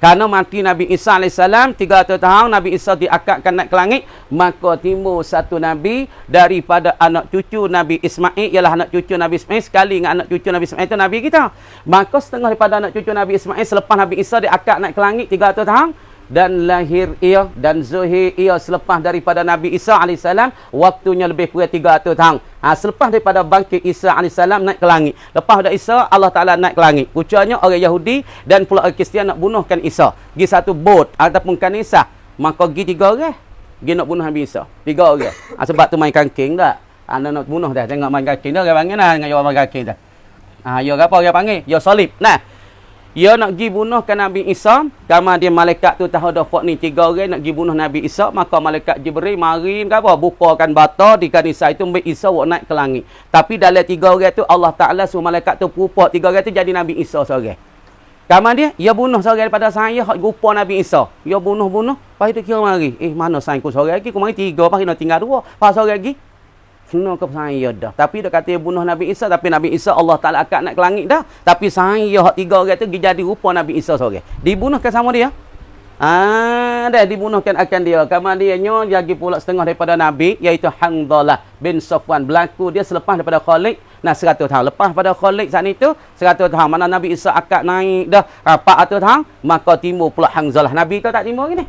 Kerana mati Nabi Isa AS 300 tahun, Nabi Isa diakadkan naik ke langit, maka timbul satu Nabi daripada anak cucu Nabi Ismail, ialah anak cucu Nabi Ismail, sekali dengan anak cucu Nabi Ismail itu Nabi kita. Maka setengah daripada anak cucu Nabi Ismail selepas Nabi Isa diakad naik ke langit 300 tahun, dan lahir ia dan zuhir ia selepas daripada Nabi Isa AS, waktunya lebih kurang 300 tahun. Selepas daripada bangkit Isa AS naik ke langit. Lepas pada Isa, Allah Ta'ala naik ke langit. Pucanya orang Yahudi dan pula orang Kristian nak bunuhkan Isa. Pergi satu bot ataupun kanisah. Maka pergi 3 orang. Pergi nak bunuh Nabi Isa. 3 orang. Sebab tu main kangking tak? Anda nak bunuh dah. Tengok main kangking dah. Orang panggil dah. Dengan orang main kangking dah. Ya apa orang panggil? Ya salib. Dia nak pergi bunuhkan Nabi Isa. Karena dia malaikat tu tahu dah fok ni 3 orang nak pergi bunuh Nabi Isa. Maka malaikat Jibril mari apa? Bukakan bata di kanisah itu. Ambil Isa naik ke langit. Tapi dalam 3 orang tu Allah Ta'ala suruh malaikat tu pupuk 3 orang tu jadi Nabi Isa seorang. Karena dia bunuh seorang daripada saya. Hak rupa Nabi Isa. Dia bunuh. Lepas itu kira mari. Mana sayangku seorang lagi? Aku mari 3. Lepas kena tinggal 2. Lepas seorang lagi. Kena ke saya dah. Tapi dia kata dia bunuh Nabi Isa. Tapi Nabi Isa Allah Ta'ala akad nak ke langit dah. Tapi saya hak 3 orang tu jadi rupa Nabi Isa seorang. Dibunuhkan sama dia. Dah dibunuhkan akan dia. Karena dia lagi pula setengah daripada Nabi. Iaitu Hanzalah bin Safwan. Berlaku dia selepas daripada Khalid. 100 tahun. Lepas pada Khalid saat itu 100 tahun. Mana Nabi Isa akad naik dah 400 tahun. Maka timbul pula Hanzalah. Nabi tu tak timbul gini.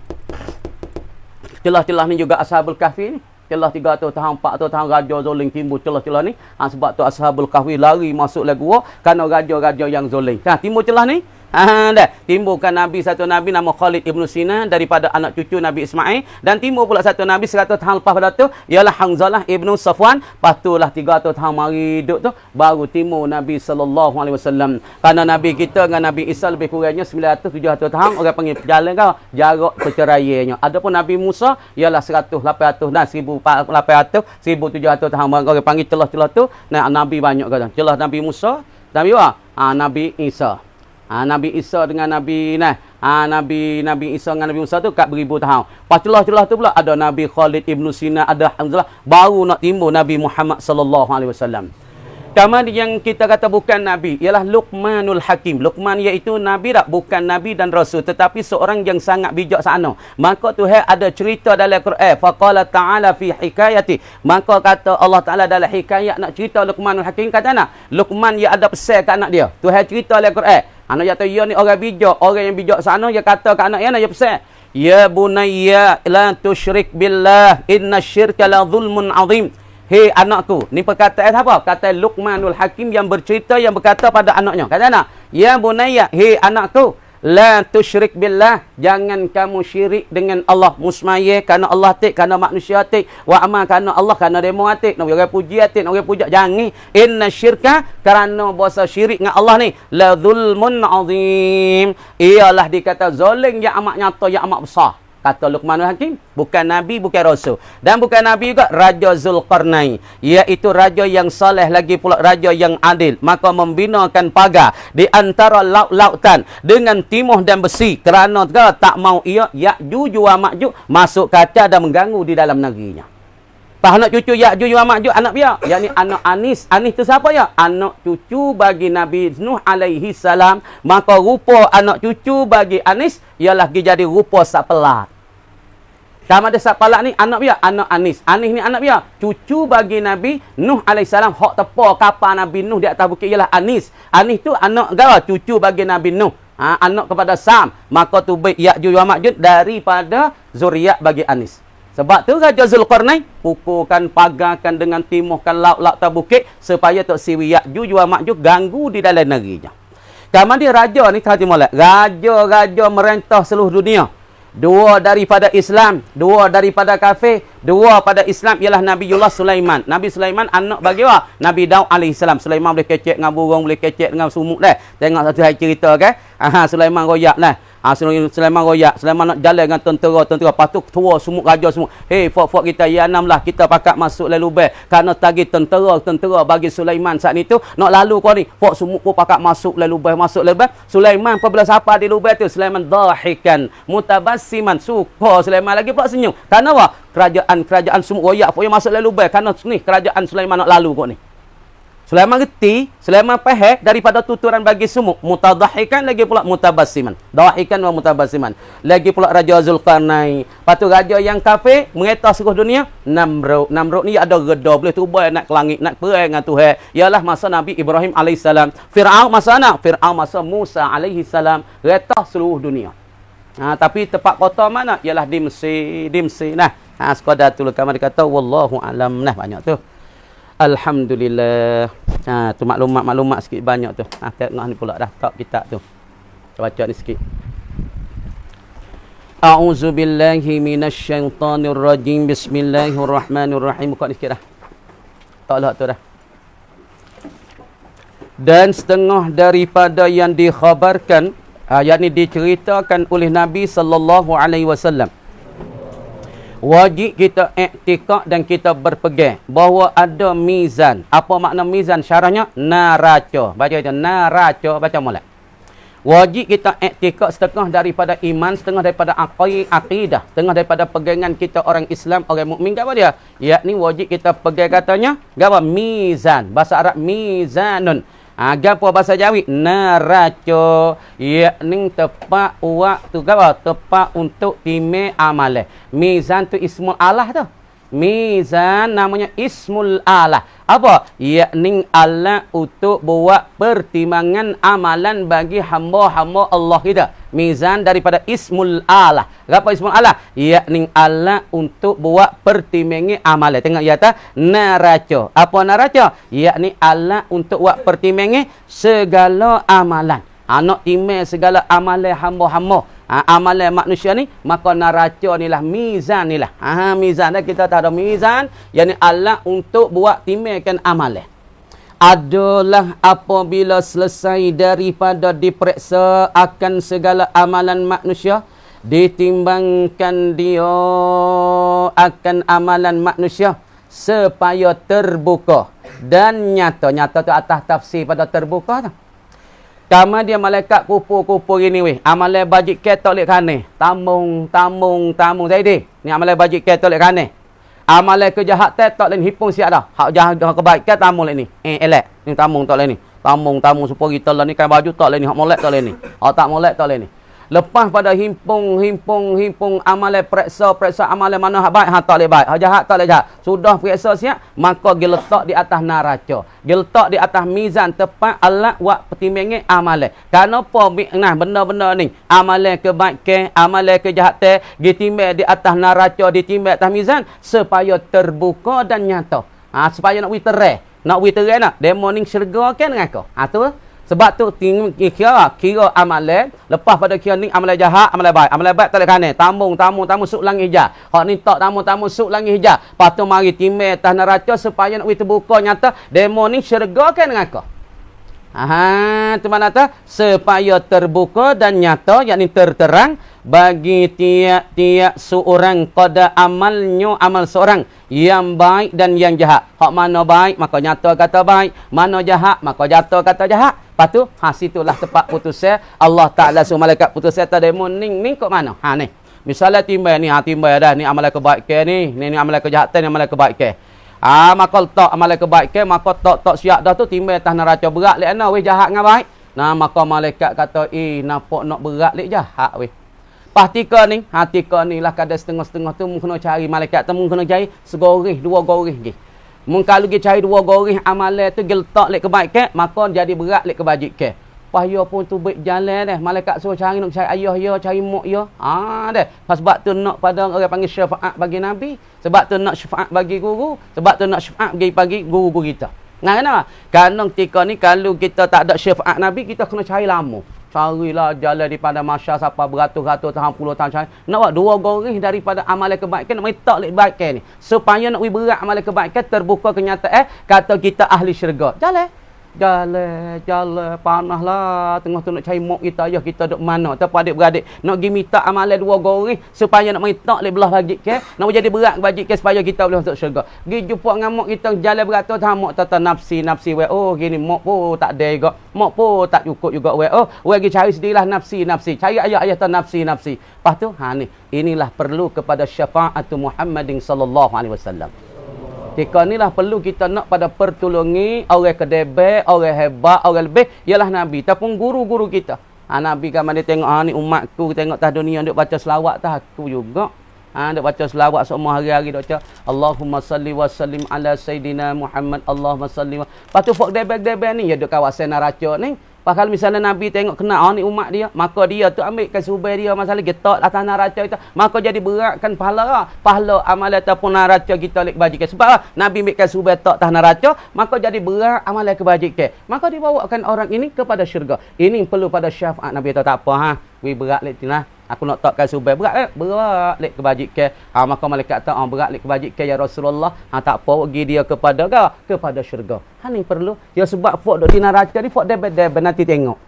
Celah-celah ni juga Ashabul Kahfi ni. Celah 300 tahun, 400 tahun raja zolim timbul celah-celah ni. Sebab tu Ashabul Kahfi lari masuk lagi gua kerana raja-raja yang zolim. Timbul celah ni. Dah timbulkan Nabi, satu Nabi nama Khalid Ibn Sinan daripada anak cucu Nabi Ismail, dan timbul pula satu Nabi 100 tahun lepas pada tu ialah Hanzalah Ibn Safwan. Patulah 300 tahun mari hidup tu baru timbul Nabi sallallahu alaihi wasallam. Kerana Nabi kita dengan Nabi Isa lebih kurangnya 900-700 tahun, orang panggil perjalanan kau jarak perceraiannya. Adapun Nabi Musa ialah 100, 800 dan 1800, 1700 tahun, orang panggil celah-celah tu. Nabi banyak kata. Celah Nabi Musa, Nabi apa? Nabi Isa. Nabi Isa dengan Nabi Nabi Isa dengan Nabi Musa tu kat beribu tahun. Pas celah-celah tu pula ada Nabi Khalid Ibn Sinan, ada Hamzah, baru nak timbul Nabi Muhammad sallallahu alaihi wasallam. Kaman yang kita kata bukan Nabi ialah Luqmanul Hakim. Luqman iaitu Nabi tak? Bukan Nabi dan Rasul. Tetapi seorang yang sangat bijak sana. Maka Tuhan ada cerita dalam Quran. Faqala ta'ala fi hikayati. Maka kata Allah Ta'ala dalam hikayat nak cerita Luqmanul Hakim. Kata nak? Luqman ia ada pesan ke anak dia. Tuhan cerita dalam Quran. Anak kata, ya ni orang bijak. Orang yang bijak sana, dia kata ke anak dia, dia pesan. Ya bunayya la tusyrik billah. Inna syirka la zulmun azim. Hei anakku, ni perkataan apa? Kata Luqmanul Hakim yang bercerita, yang berkata pada anaknya. Kata anak, ya bunayya, hei anakku, la tusyrik billah, jangan kamu syirik dengan Allah. Musmaya kerana Allah atik, kerana manusia atik, wa amal kerana Allah, kerana demo atik, nak orang puji atik, nak orang puja. Jangan. Inna syirka, kerana bahasa syirik dengan Allah ni, la zulmun azim. Ialah dikata zalim yang amat nyata, yang amat besar. Kata Luqmanul Hakim, bukan Nabi, bukan Rasul. Dan bukan Nabi juga, Raja Zulqarnain. Iaitu raja yang saleh, lagi pula raja yang adil. Maka membinakan pagar di antara laut-lautan dengan timuh dan besi. Kerana tak mau ia, Ya'juj wa Ma'juj masuk kaca dan mengganggu di dalam negerinya. Pas anak cucu Ya'juj wa Ma'juj, anak dia, yakni anak Anis. Anis tu siapa ya? Anak cucu bagi Nabi Nuh alaihi salam. Maka rupa anak cucu bagi Anis ialah jadi rupa sapelat. Sama ada sapelat ni anak dia, anak Anis. Anis ni anak dia, cucu bagi Nabi Nuh alaihi salam. Hak tepa kapal Nabi Nuh di atas bukit ialah Anis. Anis tu anak gawa, cucu bagi Nabi Nuh. Anak kepada Sam. Maka tu baik Ya'juj wa Ma'juj daripada zuriat bagi Anis. Sebab tu Raja Zulqarnain pukulkan, pagarkan dengan timuhkan laut-laut bukit supaya tak siwi Ya'juj wa Ma'juj ganggu di dalam negerinya. Kemudian raja ni hati molek. Raja-raja merentah seluruh dunia. Dua daripada Islam, dua daripada kafir. Dua pada Islam ialah Nabiullah Sulaiman. Nabi Sulaiman anak bagi apa? Nabi Daud alaihi salam. Sulaiman boleh kecek dengan burung, boleh kecek dengan sumuk dah. Tengok satu hari cerita kan. Sulaiman royak lah. Sulaiman royak. Sulaiman nak jalan dengan tentera. Patut tua sumuk raja semua. Hei, fok kita ya enam lah. Kita pakat masuk lalu lubang. Kerana tadi tentera bagi Sulaiman saat itu. Nak lalu kau ni. Fok sumuk pun pakat masuk lalu lubang. Sulaiman apabila siapa di lubang tu? Sulaiman dahikan. Mutabassiman. Suka Sulaiman lagi pula senyum. Kerana apa? Kerajaan sumuk royak. Fok yang masuk lalu lubang. Kerana ni kerajaan Sulaiman nak lalu kau ni. Sulaiman reti, Sulaiman faham daripada tuturan bagi sumuk. Mutadahikan lagi pula mutabassiman. Dahikan wa mutabassiman. Lagi pula Raja Zulqarnain. Patu raja yang kafir, mengetah seluruh dunia. Namrud. Namrud ni ada reda, boleh terbang nak ke langit, nak perang dengan Tuhan. Ialah masa Nabi Ibrahim AS. Fir'aun masa mana? Fir'aun masa Musa AS. Retah seluruh dunia. Tapi tempat kota mana? Ialah di Mesir. Nah, sekadar tu kamar kata wallahu alam. Nah, banyak tu. Alhamdulillah. Tu maklumat sikit banyak tu. Tengok ni pula dah tak kitab tu. Baca ni sikit. A'udzubillahi minasyaitonirrajim. Bismillahirrahmanirrahim. Buka ni sikit dah. Tak tu dah. Dan setengah daripada yang dikhabarkan, yakni diceritakan oleh Nabi sallallahu alaihi wasallam. Wajib kita iktikad dan kita berpegang bahawa ada mizan. Apa makna mizan? Syarahnya naraca. Baca itu naraca, baca molek. Wajib kita iktikad setengah daripada iman, setengah daripada akidah, setengah daripada pegangan kita orang Islam, orang mukmin. Apa dia? Yakni wajib kita pegang katanya apa? Mizan. Bahasa Arab mizanun. Gapo bahasa Jawi? Naraca. Yakni tepat waktu apa? Tepat untuk timai amalan. Mizan tu ismul alah tu. Mizan namanya ismul alah. Apa? Yakni alat untuk buat pertimbangan amalan bagi hamba-hamba Allah kita. Mizan daripada ismul alah. Apa ismul alah? Yakni alat untuk buat pertimbangan amalan. Tengok ya ta? Naraca. Apa naraca? Yakni alat untuk buat pertimbangan segala amalan. Nak timai segala amalan hamba-hamba. Amalan manusia ni, maka naraca ni lah, mizan ni lah. Mizan dah kita tak ada mizan, yakni alat untuk buat timaikan amalan. Adalah apabila selesai daripada diperiksa akan segala amalan manusia, ditimbangkan dia akan amalan manusia supaya terbuka dan nyata. Nyata tu atas tafsir pada terbuka tu. Kama dia malaikat kupu-kupu gini weh. Amalan bajik ke tak lek kane. Tamung. Saya ni amalan bajik ke tak lek kane. Amalan kejahatan tak lain hipung siap dah. Hak jahat kebaikan tamu lain ni. Elak. Ni tamu tak lain ni. Tamu supaya kita lah ni kan baju tak lain ni. Hak molek tak lain ni. Hak tak molek tak lain ni. Lepas pada himpung amalan periksa amalan mana hak baik, hak tak boleh baik. Hak jahat tak boleh jahat. Sudah periksa siap, maka dia letak di atas neraca. Dia letak di atas mizan tepat alat buat pertimbangan amalan. Kenapa nah benda-benda ni? Amalan kebaikan, amalan kejahatan ditimbang di atas neraca, ditimbang atas mizan supaya terbuka dan nyata. Supaya nak terang. Nak terang nak. Demo ni syurga kan dengan kau. Tu. Sebab tu kira amalan lepas pada kira ni amalan jahat, amalan baik tak boleh kane. Tamu suk langit hijau. Hak ni tak tamu suk langit hijau. Lepas tu mari timbang atas neraca supaya nak terbuka nyata. Demo ni syurga kan dengan kau. Tu mana tu? Supaya terbuka dan nyata, yakni terterang bagi tiap-tiap seorang pada amal seorang yang baik dan yang jahat. Hak mana baik maka nyata kata baik, mana jahat maka jatuh kata jahat. Lepas tu situlah tempat putusnya Allah Taala suruh malaikat putusnya ta demo ning kok mana? Ni. Misalnya timbang ni, timbang dah ni amalan kebaikan ni amalan kejahatan, ni amalan kebaikan. Maka letak amalan kebaikan, maka tak siap dah tu timbang atas neraca berat lek ana weh jahat dengan baik. Maka malaikat kata, nampak nak berat lek jahat weh. Tika ni lah kadang setengah-setengah tu kena cari malaikat tu kena cari segorih, 2 gorih lagi. Kalau dia cari 2 gorih amalan tu dia letak lek kebaikan, maka jadi berat lek kebajikan. Pahaya pun tu baik jalan dah. Malaikat suruh nak cari ayah ya, cari mak ya. Dah. Sebab tu nak pada orang panggil syafaat bagi Nabi. Sebab tu nak syafaat bagi guru. Sebab tu nak syafaat bagi guru-guru kita. Kenapa? Kerana ketika ni kalau kita tak ada syafaat Nabi, kita kena cari lama. Carilah jalan daripada masyarakat sampai beratus-ratus tahun, puluh tahun cari. Nak buat 2 gorih daripada amalan kebaikan, nak minta lek kebaikan ni. Supaya nak berat amalan kebaikan terbuka kenyataan kata kita ahli syurga. Jalan, panahlah. Tengah tu nak cari mak kita, ayah kita duduk mana. Tapi adik-beradik, nak pergi minta amalan 2 gorih supaya nak minta oleh belah bajik ke. Nak jadi berat bajik ke supaya kita boleh masuk syurga. Pergi jumpa dengan mak kita, jalan beratus tahun, mak tata nafsi. Gini, mak pun tak ada juga. Mak pun tak cukup juga. Pergi cari sendirilah nafsi. Cari ayah tak nafsi. Lepas tu, ni. Inilah perlu kepada syafa'atu Muhammadin sallallahu alaihi wasallam. Ketika inilah perlu kita nak pada pertolongi orang kedebek, orang hebat, orang lebih ialah Nabi ataupun guru-guru kita. Nabi kan dia tengok ni umatku tengok tah dunia duk baca selawat tah aku juga. Duk baca selawat semua hari-hari duk baca Allahumma salli wa sallim ala sayidina Muhammad Allahumma salli wa. Patu fok debek-debek ni ya duk kawasan neraca ni. Kalau misalnya Nabi tengok kena ni umat dia, maka dia tu ambil kasubah dia masalah getak atas neraca itu, maka jadi beratkan pahala amalan ataupun neraca kita lek kebajikan. Sebab Nabi ambil kasubah tak atas neraca, maka jadi berat amalan kebajikan. Maka dibawakan orang ini kepada syurga. Ini perlu pada syafaat Nabi tak apa berat lek tinah. Aku nak takkan subay berat lek kebajikan. Maka malaikat kata berat lek kebajikan ya Rasulullah. Tak apa pergi dia kepada syurga. Ni perlu. Ya sebab fok dok di neraca ni fok debet nanti tengok.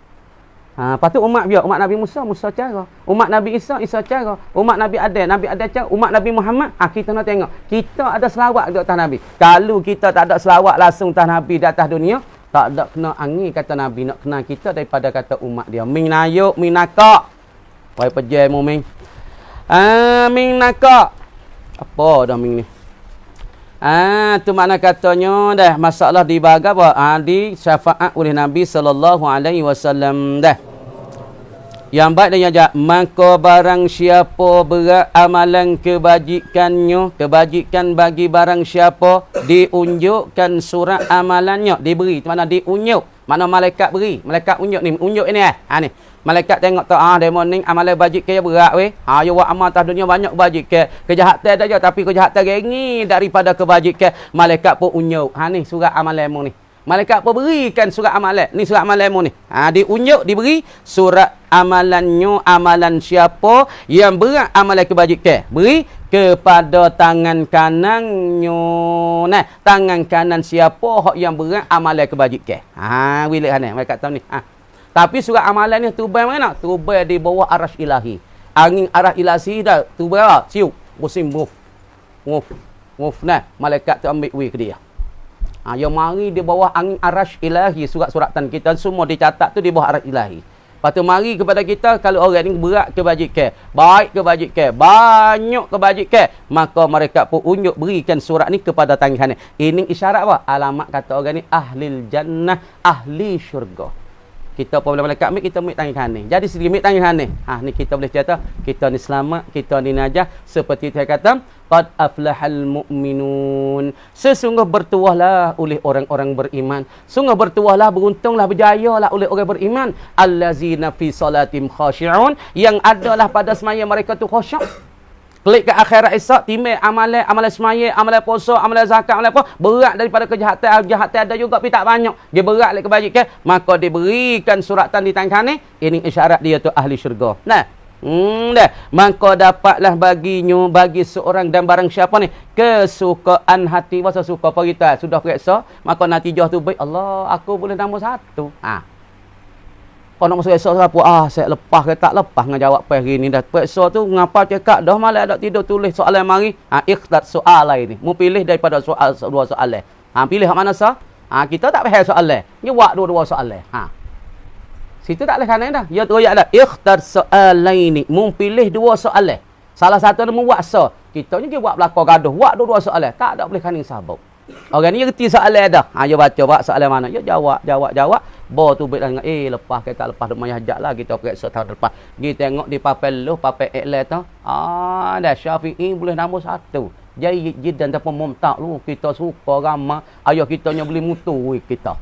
Patut umat Nabi Musa cara. Umat Nabi Isa cara. Umat Nabi Adam cara. Umat Nabi Muhammad kita nak tengok. Kita ada selawat di atas Nabi. Kalau kita tak ada selawat langsung atas Nabi di atas dunia, tak ada kena angin kata Nabi nak kena kita daripada kata umat dia. Minayuk minakak. Wai pejai mu ming. Ming nakak. Apa dah ming ni? Tu makna katanya dah masalah dibagi apa? Di syafaat oleh Nabi sallallahu alaihi wasallam dah. Yang baik dan yang jahat, maka barang siapa berat amalan kebajikannya, kebajikan bagi barang siapa diunjukkan surat amalannya, diberi, mana diunjuk, mana malaikat beri, malaikat unjuk ni, unjuk ini ni. Malaikat tengok tu demo ni amalan bajik ke berat weh. Yo buat amal atas dunia banyak bajik ke. Kejahatan dah je tapi kejahatan gengi daripada kebajikan. Malaikat pun unjuk. Ni surat amalanmu ni. Malaikat pun berikan surat amalan. Ni surat amalanmu ni. Diunjuk diberi surat amalannya, amalan siapa yang berat amalan kebajikan. Beri kepada tangan kanannya. Nah, tangan kanan siapa hak yang berat amalan kebajikan. Wilik malaikat tahu ni. Tapi surat amalan ni tubai mana? Tubai di bawah arasy ilahi. Angin arah ilahi dah tubai lah. Siup. Musim move. Nah, malaikat tu ambil ke dia. Yang mari di bawah angin arasy ilahi surat-suratan kita semua dicatat tu di bawah arasy ilahi. Lepas tu mari kepada kita, kalau orang ni berat kebajikan, baik kebajikan, banyak kebajikan, maka mereka pun unjuk berikan surat ni kepada tangan ni. Ini isyarat apa? Alamat kata orang ni ahlil jannah, ahli syurga. Kita apabila malaikat ambil, kita ambil tangan ni. Jadi sedikit ambil tangan ni. Ni kita boleh cerita, kita ni selamat, kita ni najah. Seperti saya kata, qad aflahal mu'minun. Sesungguh bertuahlah oleh orang-orang beriman. Sungguh bertuahlah, beruntunglah, berjayalah oleh orang beriman. Allazina fi salatim khashi'un. Yang adalah pada semaya mereka tu khusyuk. Klik ke akhirat esok, timbang amalan semaya, amalan puasa, amalan zakat, amalan apa, berat daripada kejahatan. Kejahatan ada juga, tapi tak banyak. Dia berat lagi kebajikan, maka diberikan suratan di tangan ni. Ini isyarat dia tu ahli syurga. Nah, maka dapatlah baginya, bagi seorang dan barang siapa ni, kesukaan hati. Masa suka apa kita, sudah periksa, maka natijah tu baik. Allah, aku boleh nombor 1. Kau nak masuk esok siapa? Saya lepas ke tak lepas dengan jawab hari ni dah. Periksa tu ngapa cakap dah malam ada tidur tulis soalan mari. Ikhtar soalan ini. Mu pilih daripada dua soalan. Pilih hak mana sah? Kita tak faham soalan. Jawab dua-dua soalan. Situ tak boleh kanan dah. Ya royak dah. Ikhtar soalan ini. Mu pilih dua soalan. Salah satu mu buat so. Kita ni buat belakang gaduh. Buat dua-dua soalan. Tak ada boleh kanan sabuk. Orang ni reti soalan dah. Dia baca soalan mana. Ya jawab. Bo tu baiklah dengan lepas ke tak lepas duk mayah hajat lah kita periksa tahun depan. Kita tengok di papel lu, papel iklan tu. Dah Syafi'i boleh nombor 1. Jadi jidan tanpa mumtak lu, kita suka ramah. Ayah kita nya beli mutu kita.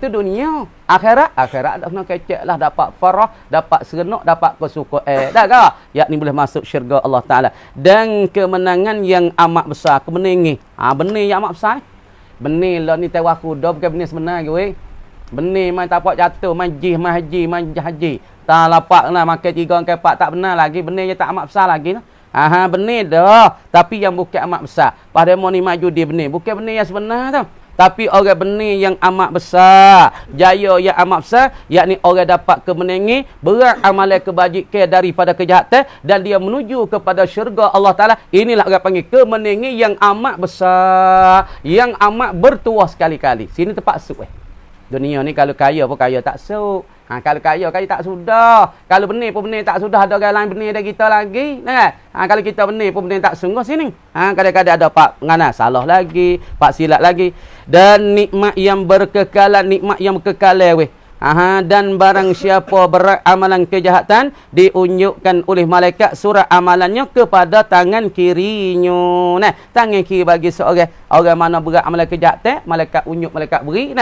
Tu dunia. Akhirat dah kena kecek lah, dapat farah, dapat serenuk, dapat kesukaan. Dah ke? Yakni boleh masuk syurga Allah Taala. Dan kemenangan yang amat besar, kemenangan. Benih yang amat besar. Benih lah ni tewah kuda, bukan benih sebenar ke weh. Benih main tak apa jatuh, main haji. Tak lapak lah, makan 3 ke 4 tak benar lagi. Benih je tak amat besar lagi lah. Benih dah. Tapi yang bukan amat besar. Pada mau ni maju dia benih. Bukan benih yang sebenar tau. Tapi orang benih yang amat besar, jaya yang amat besar, yakni orang dapat kemenangan, berat amalan kebajikan daripada kejahatan, dan dia menuju kepada syurga Allah Ta'ala. Inilah orang panggil kemenangan yang amat besar, yang amat bertuah sekali-kali. Sini tempat suk. Dunia ni kalau kaya pun kaya tak suk. Kalau kaya tak sudah. Kalau benih pun benih tak sudah. Ada orang lain benih dari kita lagi. Kalau kita benih pun benih tak sungguh sini. Kadang-kadang ada pak ngana salah lagi, pak silap lagi. Dan nikmat yang berkekalan, nikmat yang berkekalan weh. Dan barang siapa berat amalan kejahatan, diunjukkan oleh malaikat surat amalannya kepada tangan kirinya. Tangan kiri bagi seorang. Orang mana berat amalan kejahatan, malaikat unjuk, malaikat beri.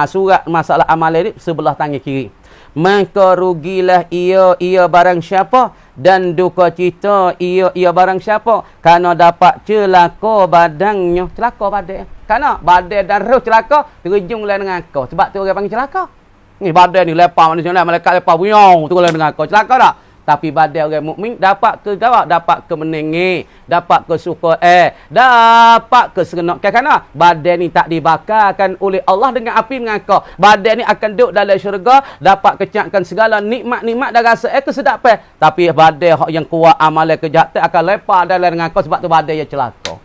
Surat masalah amalan ni sebelah tangan kiri. Maka rugilah ia barang siapa, dan duka cita ia barang siapa, kerana dapat celaka badannya. Celaka badan. Kerana badan dan roh celaka, terjunglah dengan kau. Sebab tu orang panggil celaka. Ni badan ni lepas manusia lah, malaikat lepas buyong, terjunglah dengan kau. Celaka tak? Tapi badan orang mukmin dapat kemenangan, dapat kesukaan, dapat keserenak. Kerana badan ni tak dibakarkan oleh Allah dengan api mengakar. Badan ni akan duduk dalam syurga, dapat kecakkan segala nikmat-nikmat dan rasa kesedapan. Tapi badan yang kuat amalan kejahatan akan lepas dalam mengakar, sebab tu badan yang celaka.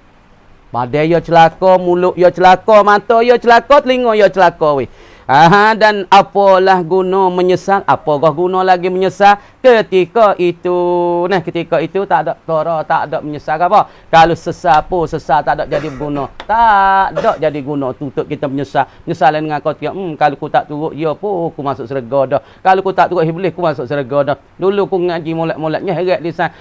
Badan ya celaka, mulut ya celaka, mata ya celaka, telinga ya celaka weh. Dan apalah guna menyesal, apakah guna lagi menyesal ketika itu. Ketika itu tak ada tora, tak ada menyesal apa. Kalau sesal pun, sesal tak ada jadi berguna. Tak ada jadi guna untuk kita menyesal. Menyesalan dengan kau tiap, kalau aku tak turut, ya pun aku masuk syurga dah. Kalau aku tak turut iblis, aku masuk syurga dah. Dulu aku ngaji molek-moleknya heret lisan.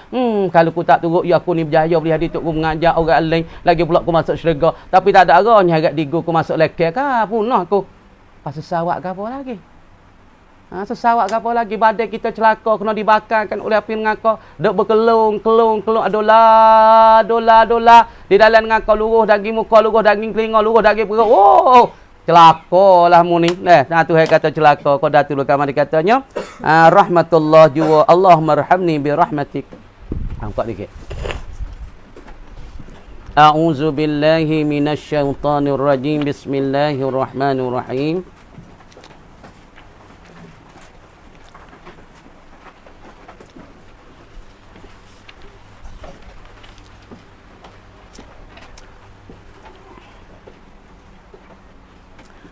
Kalau aku tak turut, ya aku ni berjaya boleh hadis aku mengajar orang lain. Lagi pula aku masuk syurga. Tapi tak ada arahnya heret digu aku masuk lekar kah, punah aku. Sesawak ke apa lagi? Sesawak ke apa lagi? Badan kita celaka, kena dibakarkan oleh api ngakau. Duk berkelung. Dola. Di dalam ngakau luruh daging muka, luruh daging telinga, luruh daging perut. Celaka lah mu ni. Tu hai kata celaka. Kau dah tulu kamar dikatanya. Rahmatullah jua. Allahumma arhamni bi rahmatik. Angkat dikit. A'udzu billahi minasyaitonir rajim. Bismillahirrahmanirrahim.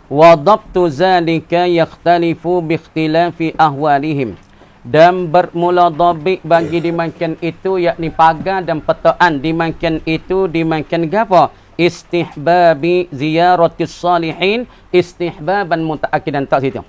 Wa dhabtu zalika yakhtalifu bi ikhtilafi ahwalihim. Dan bermula dhabit bagi dimakan itu yakni pagar dan petaan dimakan itu dimakan gapo? Istihbabi ziyaratis salihin istihbaban mutaakidan tak situ.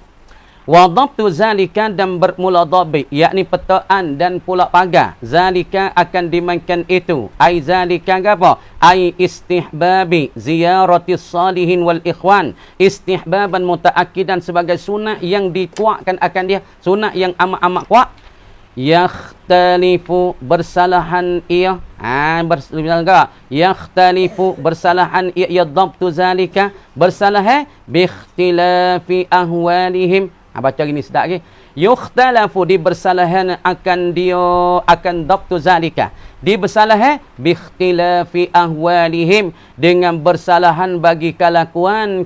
Wa dhabtu zalika dan bermula dhabit yakni petaan dan pula pagar zalika akan dimakan itu ai zalika gapo? Ai istihbabi ziyaratis salihin wal ikhwan istihbaban mutaakidan sebagai sunat yang dikuatkan akan dia sunat yang amat-amat kuat yakhtalifu bersalahan ia yakhtalifu bersalahan ia dhabtu zalika bersalah bi ikhtilafi ahwalihim. Baca gini sedap lagi. Yukhtalafu di bersalahan akan dia akan dhabtu zalika. Di bersalahan bi ikhtilafi ahwalihim dengan bersalahan bagi kelakuan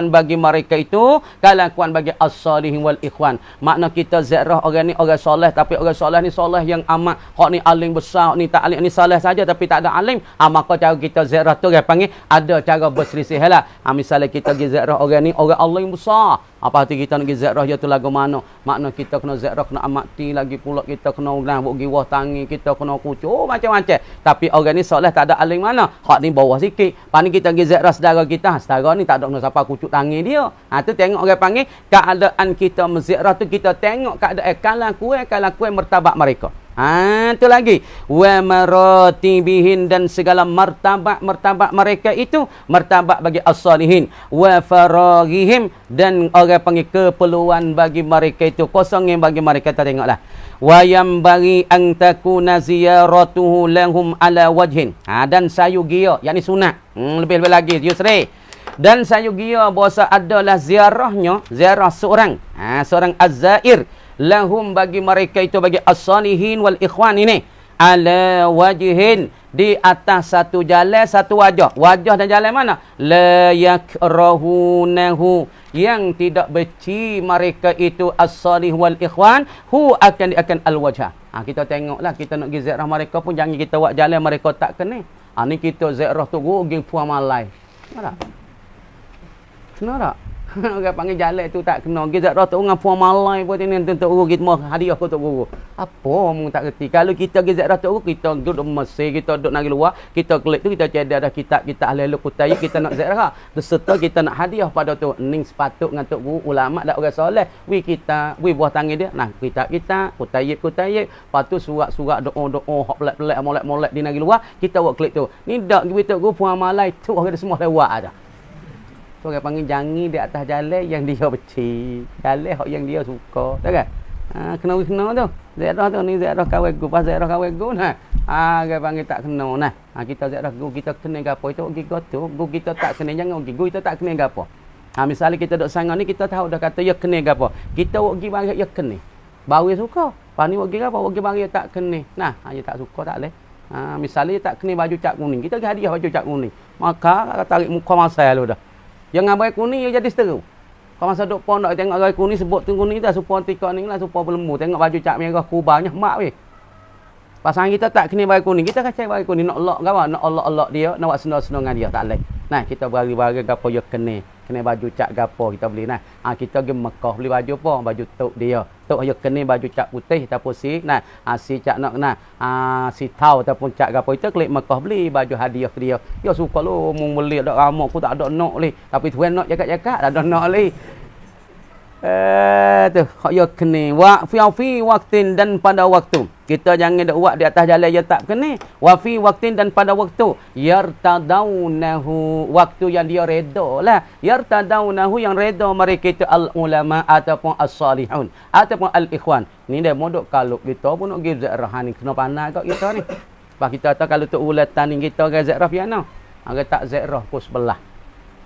bagi mereka itu, kelakuan bagi as-salihin wal ikhwan. Makna kita ziarah orang ni orang soleh tapi orang soleh ni soleh yang amat hak ni alim besar, hak ni tak alim ni soleh saja tapi tak ada alim. Maka cara kita ziarah tu dia panggil ada cara berselisih lah. Misalnya kita pergi ziarah orang ni orang alim besar. Apa hati kita nak pergi ziarah dia tu lagu mana? Makna kita kena ziarah kena amati lagi pula kita kena buat giwah tangi, kita kena kucuk macam-macam. Tapi orang ni soleh tak ada alim mana? Hak ni bawah sikit. Pani kita pergi ziarah saudara kita, saudara ni tak ada kena siapa kucuk tangi dia. Tu tengok orang panggil keadaan kita menziarah tu kita tengok keadaan kalakuan martabat mereka. Tu lagi wa maratibihin dan segala martabat mereka itu martabat bagi as-salihin wa faragihim dan orang panggil keperluan bagi mereka itu kosongnya bagi mereka. Kita tengoklah wa yambagi an takuna ziyaratuhu lahum ala wajhin dan sayugia yakni sunat lebih-lebih lagi yusri dan sayugia bahasa adalah ziarah seorang az-zair lahum bagi mereka itu bagi as-salihin wal ikhwan ini ala wajhin di atas satu jalan satu wajah dan jalan mana la yakrahunahu yang tidak benci mereka itu as-salih wal ikhwan akan al-wajah. Kita tengoklah kita nak pergi ziarah mereka pun jangan kita buat jalan mereka tak kena. Ni kita ziarah tu pergi puan malai. Kena tak? Orang panggil jalan tu tak kena. Kita tak rata dengan puan malai pun ni untuk guru kita mau hadiah untuk guru. Apa mu tak kerti. Kalau kita pergi ziarah tu kita duduk Mesir, kita duduk negeri luar, kita klik tu kita cedera dah kitab ahli kutayib kita nak ziarah. Serta kita nak hadiah pada tu. Ning sepatut dengan tok guru ulama dak orang soleh. Wi buah tangan dia. Nah, kitab kutayib. Patu surat-surat doa-doa hak pelik-pelik molek-molek di negeri luar, kita buat klik tu. Ni dak kita guru puan malai tu orang semua lewat ada. Orang panggil jangan di atas jalan yang dia benci. Jalan yang dia suka. Tak kan? Kena tu. Ziarah tu ni ziarah kawan gu. Pas ziarah kawan gu nah. Orang panggil tak kena nah. Kita ziarah gu kita kena gapo itu pergi tu. Gu kita tak kena jangan pergi. Gu kita tak kena gapo. Misalnya kita duk sangat ni kita tahu dah kata ya kena gapo. Kita pergi bagi ya kena. Baru suka. Pas ni pergi gapo? Pergi bagi tak kena. Nah, dia tak suka tak leh. Misalnya tak kena baju cak kuning. Kita pergi hadiah baju cak kuning. Maka tarik muka masa lu dah. Yang abai kuning dia jadi seteru. Kau masa duk pondok tengok abai kuning sebut tu kuning dah supaya tikak ni lah supaya belemu. Tengok baju cak merah kubahnya mak weh. Pasangan kita tak kena abai kuning. Kita kacau abai kuning nak lock gapo? Nak lock dia, nak buat senang-senang dengan dia tak leh. Nah, kita bagi-bagi gapo yo kena baju cak gapo kita beli nah. Kita pergi Mekah beli baju apa? Baju tok dia. Tok yo kena baju cak putih ataupun si cak nak si tau ataupun cak gapo itu klik Mekah beli baju hadiah dia. Yo suka lu mung beli dak ramok aku tak ada nak leh. Tapi tuan nak jakat-jakat tak ada nak leh. Tu yo kena fi waktin dan pada waktu. Kita jangan dak buat di atas jalan je tak kena. Wa fi waktin dan pada waktu yartadaunahu waktu yang dia redha lah. Yartadaunahu yang redha mereka itu al ulama ataupun as-salihun ataupun al ikhwan. Ni dia modok kalau kita pun nak pergi ziarah ni kena pandai kat kita ni. Pas kita tahu kalau tu ulatan ni kita pergi ziarah piano. Orang tak ziarah pos sebelah.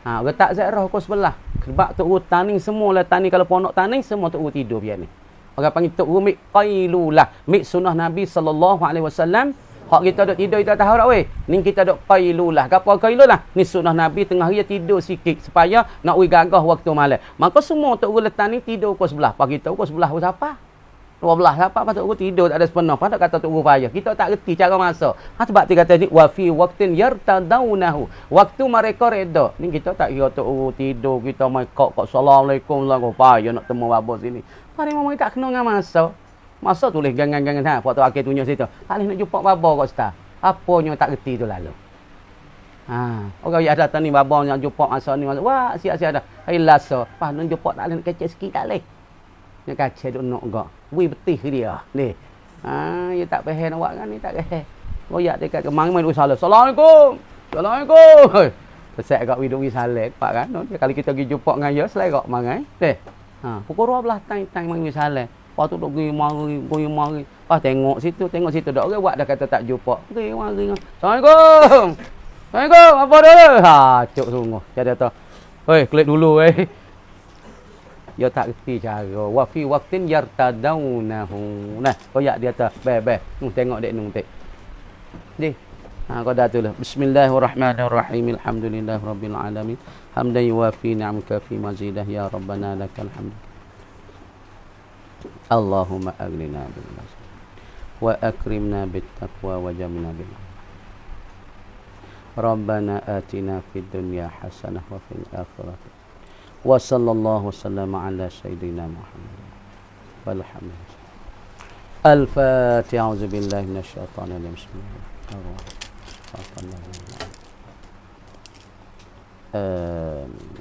Orang tak ziarah pos sebelah. Sebab tu tani semua lah tani kalau pondok tani semua tu tidur piano. Orang panggil tok rumik qailulah. Mik sunnah Nabi sallallahu alaihi wasallam. Hak kita duk tidur kita tahu tak weh. Ni kita duk qailulah. Gapo qailulah? Ni sunnah Nabi tengah hari tidur sikit supaya nak gagah waktu malam. Maka semua tok letan ni tidur pukul sebelah. Pagi kita pukul sebelah siapa? 12 apa patut guru tidur tak ada sepenuh. Pada kata tok guru payah. Kita tak reti cara masak. Sebab dia kata ni wa fi waqtin yartadaunahu. Waktu mereka reda. Ni kita tak kira tok guru tidur, kita mai kok assalamualaikum lah kau payah nak temu babo sini. Mari mai tak kena dengan masak. Masak tulis gangan-gangan ha, foto akhir tunjuk situ. Tak boleh nak jumpa babo kau ustaz. Apanya tak reti tu lalu. Ha, orang yang datang ni babo nak jumpa masa ni masak. Wah, siap-siap dah. Hai lasa. Pas nak jumpa tak boleh nak kecek sikit tak boleh. Nak kacau duk nak gak. Wui betih dia. Ni. Ha, dia tak faham nak buat kan ni tak faham. Royak dekat kemang main salah. Assalamualaikum. Assalamualaikum. Pesat gak wi duk wi salat pak kan. Kalau kita pergi jumpa dengan dia selerak mangai. Deh. Ha, pukul 12 tang main wi salat. Lepas tu duk pergi mari. Pas tengok situ dak orang buat dah kata tak jumpa. Pergi mari. Assalamualaikum. Assalamualaikum. Apa dah? Ha, cuk sungguh. Jadi tu. Hei, klik dulu dia tak reti cara. Wa fi waqtin yartadaunahu. Nah, koyak dia tu. Tengok dek nung tek. Di. Ha, kau dah tu lah. Bismillahirrahmanirrahim. Alhamdulillahirabbil alamin. Hamdan yuwafi ni'amaka fi mazidah ya rabbana lakal hamd. Allahumma aghnina bil masjid wa akrimna bit taqwa wa jamna bil Rabbana atina fid dunya hasanah wa fil akhirati wa sallallahu wasallama ala sayyidina Muhammad walhamdulillah. Al-Fatiha. A'udzu billahi minasyaitonir rajim. Bismillahirrahmanirrahim. Amin.